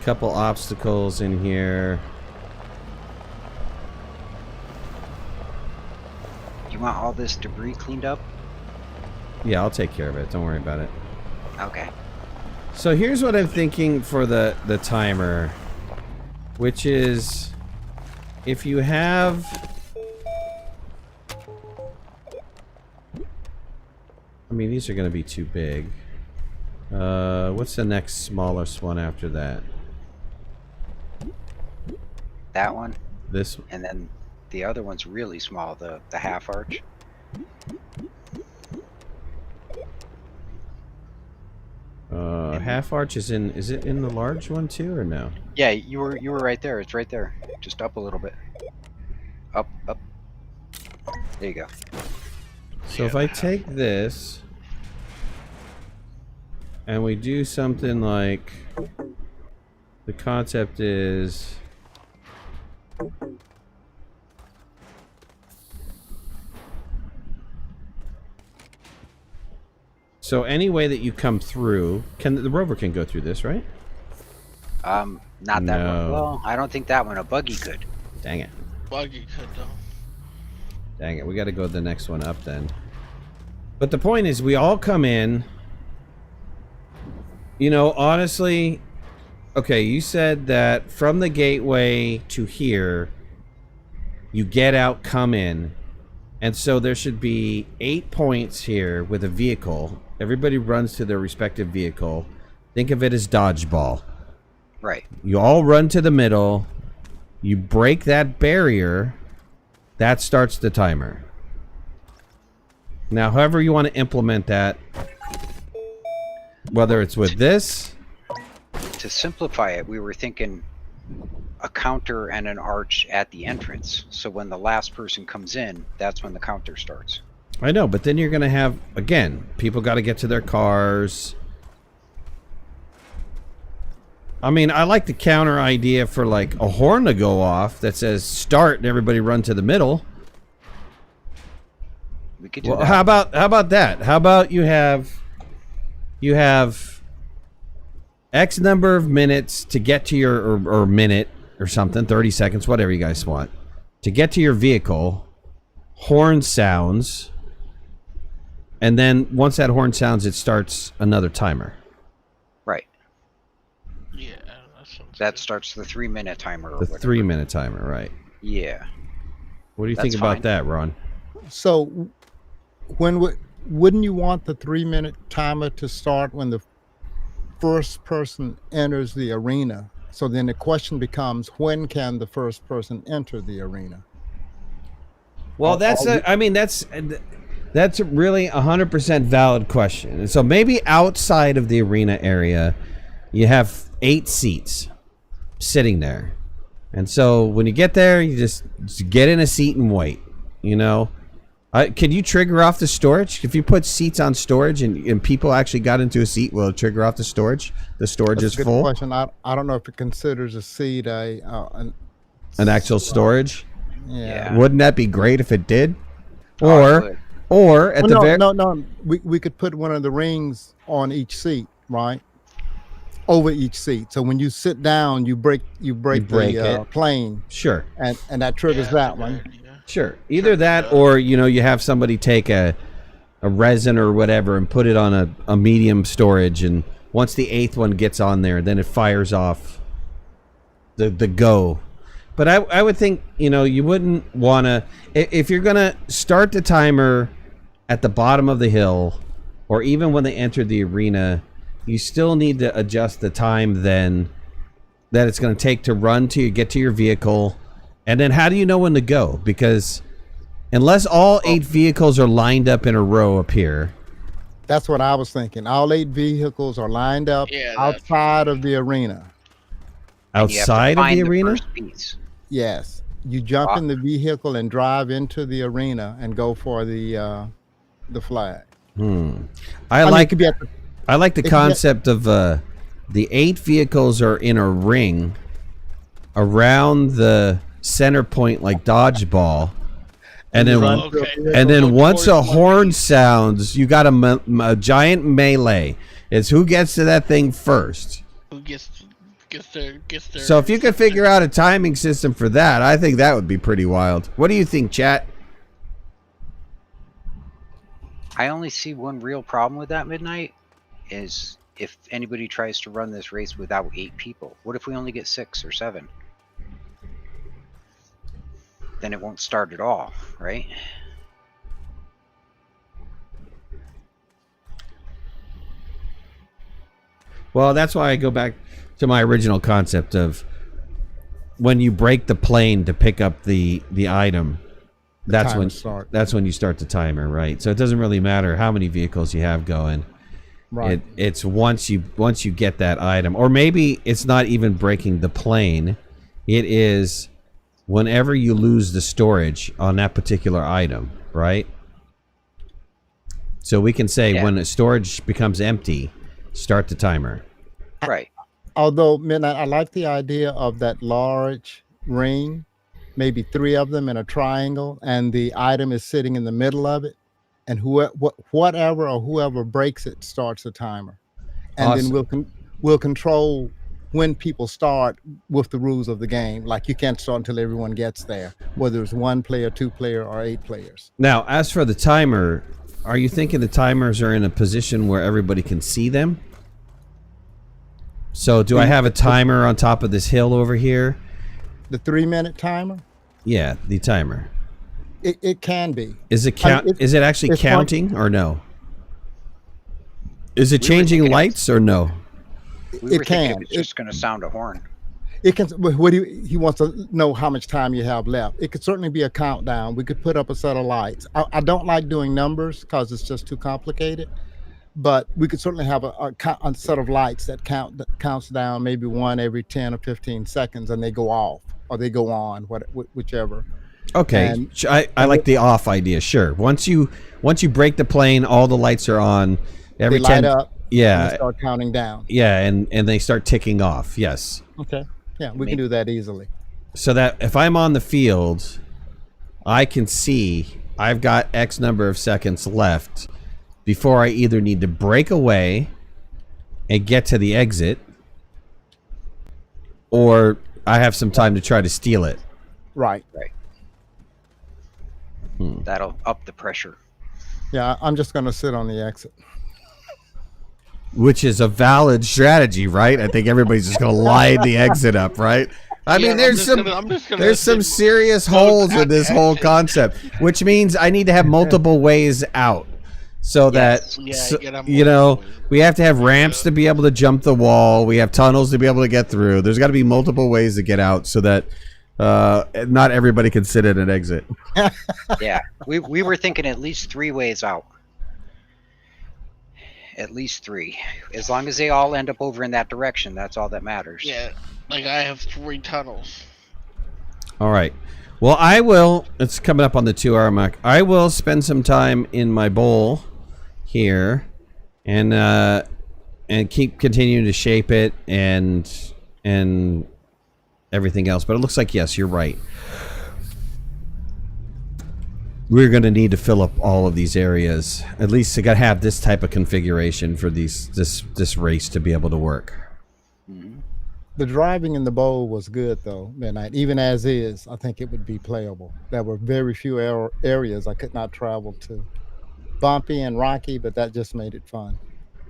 Couple obstacles in here. You want all this debris cleaned up? Yeah, I'll take care of it. Don't worry about it. Okay. So here's what I'm thinking for the timer, which is if you have I mean, these are going to be too big. What's the next smallest one after that? That one, This and then the other one's really small, the half arch. half arch is it in the large one too or no? Yeah, you were right there. It's right there. Just up a little bit. Up, up. There you go. So if I take this and we do something like the concept is so any way that you come through, the rover can go through this, right? Not that No. one. Well, I don't think that one. A buggy could. Dang it. Buggy could though. Dang it, we gotta go to the next one up then. But the point is, we all come in. You know, honestly, okay, you said that from the gateway to here, you get out, come in. And so there should be 8 points here with a vehicle. Everybody runs to their respective vehicle. Think of it as dodgeball. Right. You all run to the middle. You break that barrier. That starts the timer. Now, however you want to implement that, whether it's with this, To simplify it, we were thinking a counter and an arch at the entrance. So when the last person comes in, that's when the counter starts. I know, but then you're going to have, again, people got to get to their cars. I mean, I like the counter idea for like a horn to go off that says start and everybody run to the middle. We could do Well, that. how about that? How about you have X number of minutes to get to your, or minute or something, 30 seconds, whatever you guys want, to get to your vehicle. Horn sounds, and then once that horn sounds, it starts another timer. Right. Yeah, that sounds That good. starts the 3-minute timer. Or The whatever. 3-minute timer, right? Yeah. What do you That's think about fine. that, Ron? So, wouldn't you want the 3-minute timer to start when the first person enters the arena? So then the question becomes, when can the first person enter the arena? Well, that's really 100% valid question. And so maybe outside of the arena area, you have 8 seats sitting there. And so when you get there, you just get in a seat and wait, you know? Can you trigger off the storage? If you put seats on storage and people actually got into a seat, will it trigger off the storage? The storage That's is a good full? question. I don't know if it considers a seat an An actual storage? yeah. Wouldn't that be great if it did? Oh, it would. Or at Well, the no, very... no. We could put one of the rings on each seat, right? Over each seat. So when you sit down, you break break the it. plane, Sure. and that triggers Yeah, that that's a one. good idea. Sure. Either that or, you know, you have somebody take a resin or whatever and put it on a medium storage, and once the 8th one gets on there, then it fires off the go. But I would think, you know, you wouldn't want to... If you're going to start the timer at the bottom of the hill, or even when they enter the arena, you still need to adjust the time then that it's going to take to run to get to your vehicle. And then how do you know when to go? Because unless all 8 vehicles are lined up in a row up here. That's what I was thinking. All 8 vehicles are lined up Yeah, that's outside of the arena. And you have to Outside of find the arena? first piece. Yes. You jump in the vehicle and drive into the arena and go for the flag. I mean, like it could be at the, I like the it could be- concept of the 8 vehicles are in a ring around the center point like dodgeball. And then run Okay. and then once a Towards one horn piece. sounds, you got a giant melee. It's who gets to that thing first. Who gets their So if you could figure out a timing system for that, I think that would be pretty wild. What do you think, chat? I only see one real problem with that, Midnight, is if anybody tries to run this race without 8 people. What if we only get 6 or 7? Then it won't start at all, right? Well, that's why I go back to my original concept of when you break the plane to pick up the item, that's timer when start. that's when you start the timer, right? So it doesn't really matter how many vehicles you have going. right. It's once you get that item, or maybe it's not even breaking the plane. It is whenever you lose the storage on that particular item, right? So we can say Yeah. when the storage becomes empty, start the timer. Right. Although, Midnight, I like the idea of that large ring, maybe 3 of them in a triangle, and the item is sitting in the middle of it, and whoever breaks it starts the timer, and Awesome. then we'll control when people start with the rules of the game. Like you can't start until everyone gets there, whether it's 1 player, 2 player, or 8 players. Now, as for the timer, are you thinking the timers are in a position where everybody can see them? So do I have a timer on top of this hill over here? The 3-minute timer, Yeah, the timer. it can be. Is it I mean, count? Is it actually it's fun- counting or no? Is it We were changing thinking lights or no? We It were thinking can. it was just going to sound a horn. It can. What he wants to know how much time you have left. It could certainly be a countdown. We could put up a set of lights. I don't like doing numbers because it's just too complicated. But we could certainly have a set of lights that counts down maybe 1 every 10 or 15 seconds, and they go off or they go on, whichever. Okay, And- I like the off idea. Sure. Once you break the plane, all the lights are on. Every They light 10. up. And Yeah, they start counting down. yeah, and they start ticking off. Yes. Okay. Yeah, we can do that easily. So that if I'm on the field, I can see I've got X number of seconds left before I either need to break away and get to the exit, or I have some time to try to steal it. Right. That'll up the pressure. Yeah, I'm just going to sit on the exit. Which is a valid strategy, right? I think everybody's just going to line the exit up, right? I mean, there's some serious holes in this whole concept, which means I need to have multiple ways out. So that, you know, we have to have ramps to be able to jump the wall. We have tunnels to be able to get through. There's got to be multiple ways to get out so that not everybody can sit at an exit. Yeah, we were thinking at least 3 ways out. At least 3. As long as they all end up over in that direction, that's all that matters. Yeah, like I have 3 tunnels. All right. Well, I will. It's coming up on the 2-hour mark. I will spend some time in my bowl here, and keep continuing to shape it and everything else. But it looks like, yes, you're right. We're going to need to fill up all of these areas. At least I got to have this type of configuration for this race to be able to work. The driving in the bowl was good, though, Midnight. Even as is, I think it would be playable. There were very few areas I could not travel to. Bumpy and rocky, but that just made it fun.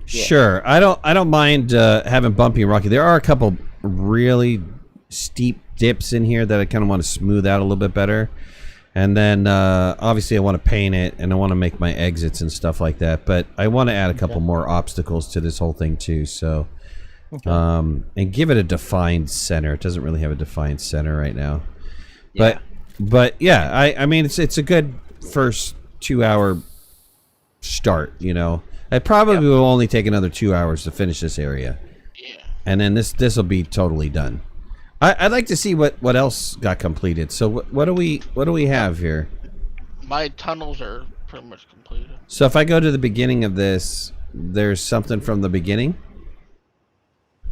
Yeah. Sure, I don't mind having bumpy and rocky. There are a couple really steep dips in here that I kind of want to smooth out a little bit better, and then obviously I want to paint it and I want to make my exits and stuff like that. But I want to add a couple more obstacles to this whole thing too. So, and give it a defined center. It doesn't really have a defined center right now, but yeah, I mean it's a good first 2-hour start, you know. I probably will only take another 2 hours to finish this area. Yeah. And then this will be totally done. I'd like to see what else got completed. So what do we have here? My tunnels are pretty much completed. So if I go to the beginning of this, there's something from the beginning?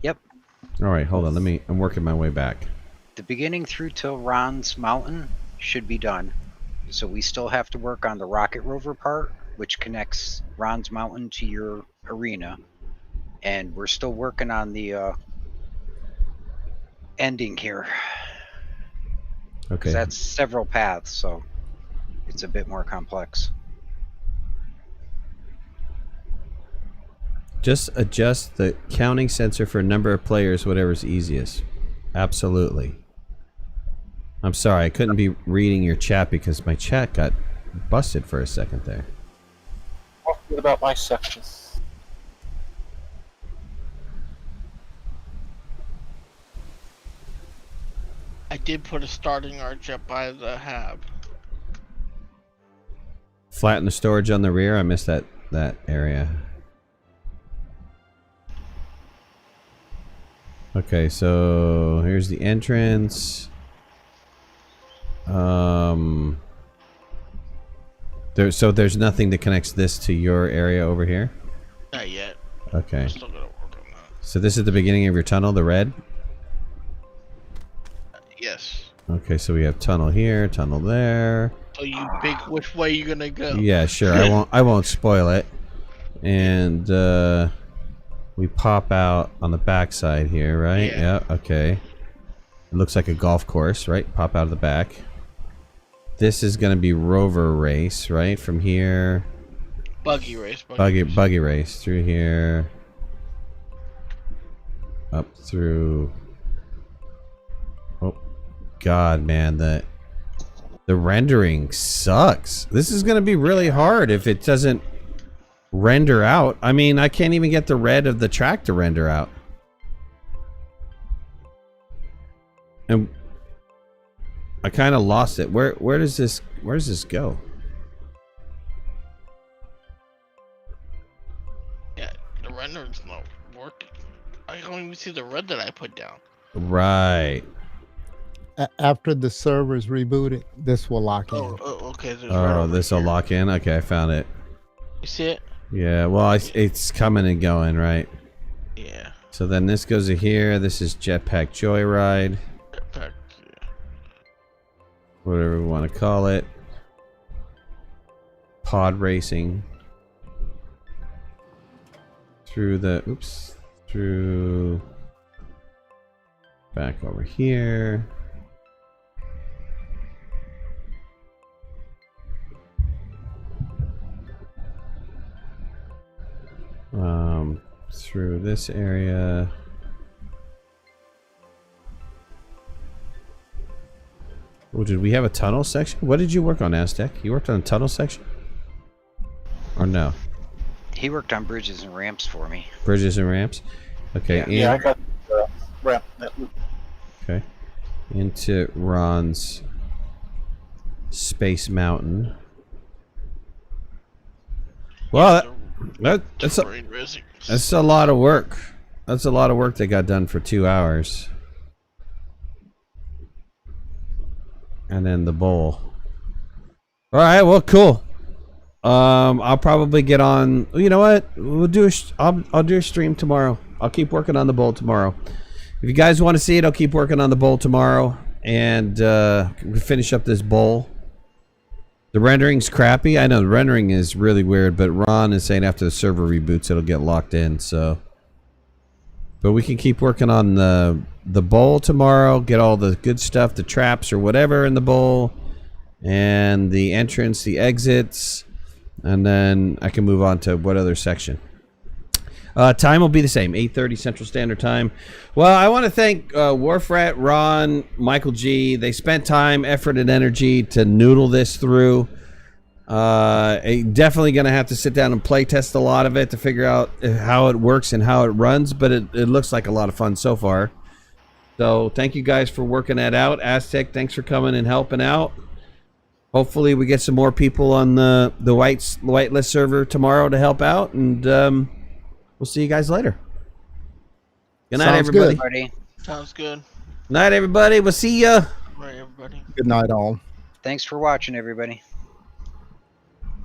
Yep. All right, hold on. I'm working my way back. The beginning through to Ron's Mountain should be done. So we still have to work on the rocket rover part, which connects Ron's Mountain to your arena. And we're still working on the ending here. Okay. That's several paths, so it's a bit more complex. Just adjust the counting sensor for number of players, whatever's easiest. Absolutely. I'm sorry, I couldn't be reading your chat because my chat got busted for a second there. What about my section? I did put a starting arch up by the hab. Flatten the storage on the rear. I missed that area. Okay, so here's the entrance. There's nothing that connects this to your area over here? Not yet. Okay. I'm still gonna work on that. So this is the beginning of your tunnel, the red? Yes. Okay, so we have tunnel here, tunnel there. So you pick which way you're gonna go. Yeah, sure. I won't spoil it. And we pop out on the back side here, right? Yeah. Okay. It looks like a golf course, right? Pop out of the back. This is going to be rover race, right? From here. Buggy race. Buggy race through here. Up through. Oh, God, man, the rendering sucks. This is going to be really hard if it doesn't render out. I mean, I can't even get the red of the track to render out. And I kind of lost it. Where does this go? Yeah, the rendering's not working. I don't even see the red that I put down. Right. After the server's rebooted, this will lock in. Oh, okay. Oh, this will lock in. Okay, I found it. You see it? Yeah. Well, it's coming and going, right? Yeah. So then this goes to here. This is Jetpack Joyride. Jetpack. Whatever we want to call it. Pod racing. Through back over here. Through this area. Oh, did we have a tunnel section? What did you work on, Aztec? You worked on a tunnel section? Or no? He worked on bridges and ramps for me. Bridges and ramps? Okay. Yeah, I got the ramp net loop. Okay. Into Ron's Space Mountain. Well, that's a lot of work. That's a lot of work that got done for 2 hours. And then the bowl. All right, well, cool. I'll probably get on. You know what? We'll do. I'll do a stream tomorrow. I'll keep working on the bowl tomorrow. If you guys want to see it, I'll keep working on the bowl tomorrow, and we finish up this bowl. The rendering's crappy. I know the rendering is really weird, but Ron is saying after the server reboots, it'll get locked in. So, but we can keep working on the bowl tomorrow. Get all the good stuff, the traps or whatever in the bowl, and the entrance, the exits, and then I can move on to what other section. Time will be the same, 8:30 Central Standard Time. Well, I want to thank Wharfrat, Ron, Michael G. They spent time, effort, and energy to noodle this through. Definitely going to have to sit down and play test a lot of it to figure out how it works and how it runs, but it looks like a lot of fun so far. So thank you guys for working that out. Aztec, thanks for coming and helping out. Hopefully we get some more people on the whitelist server tomorrow to help out, and we'll see you guys later. Good night, everybody. Sounds good. Night, everybody. We'll see ya. All right, everybody. Good night, all. Thanks for watching, everybody.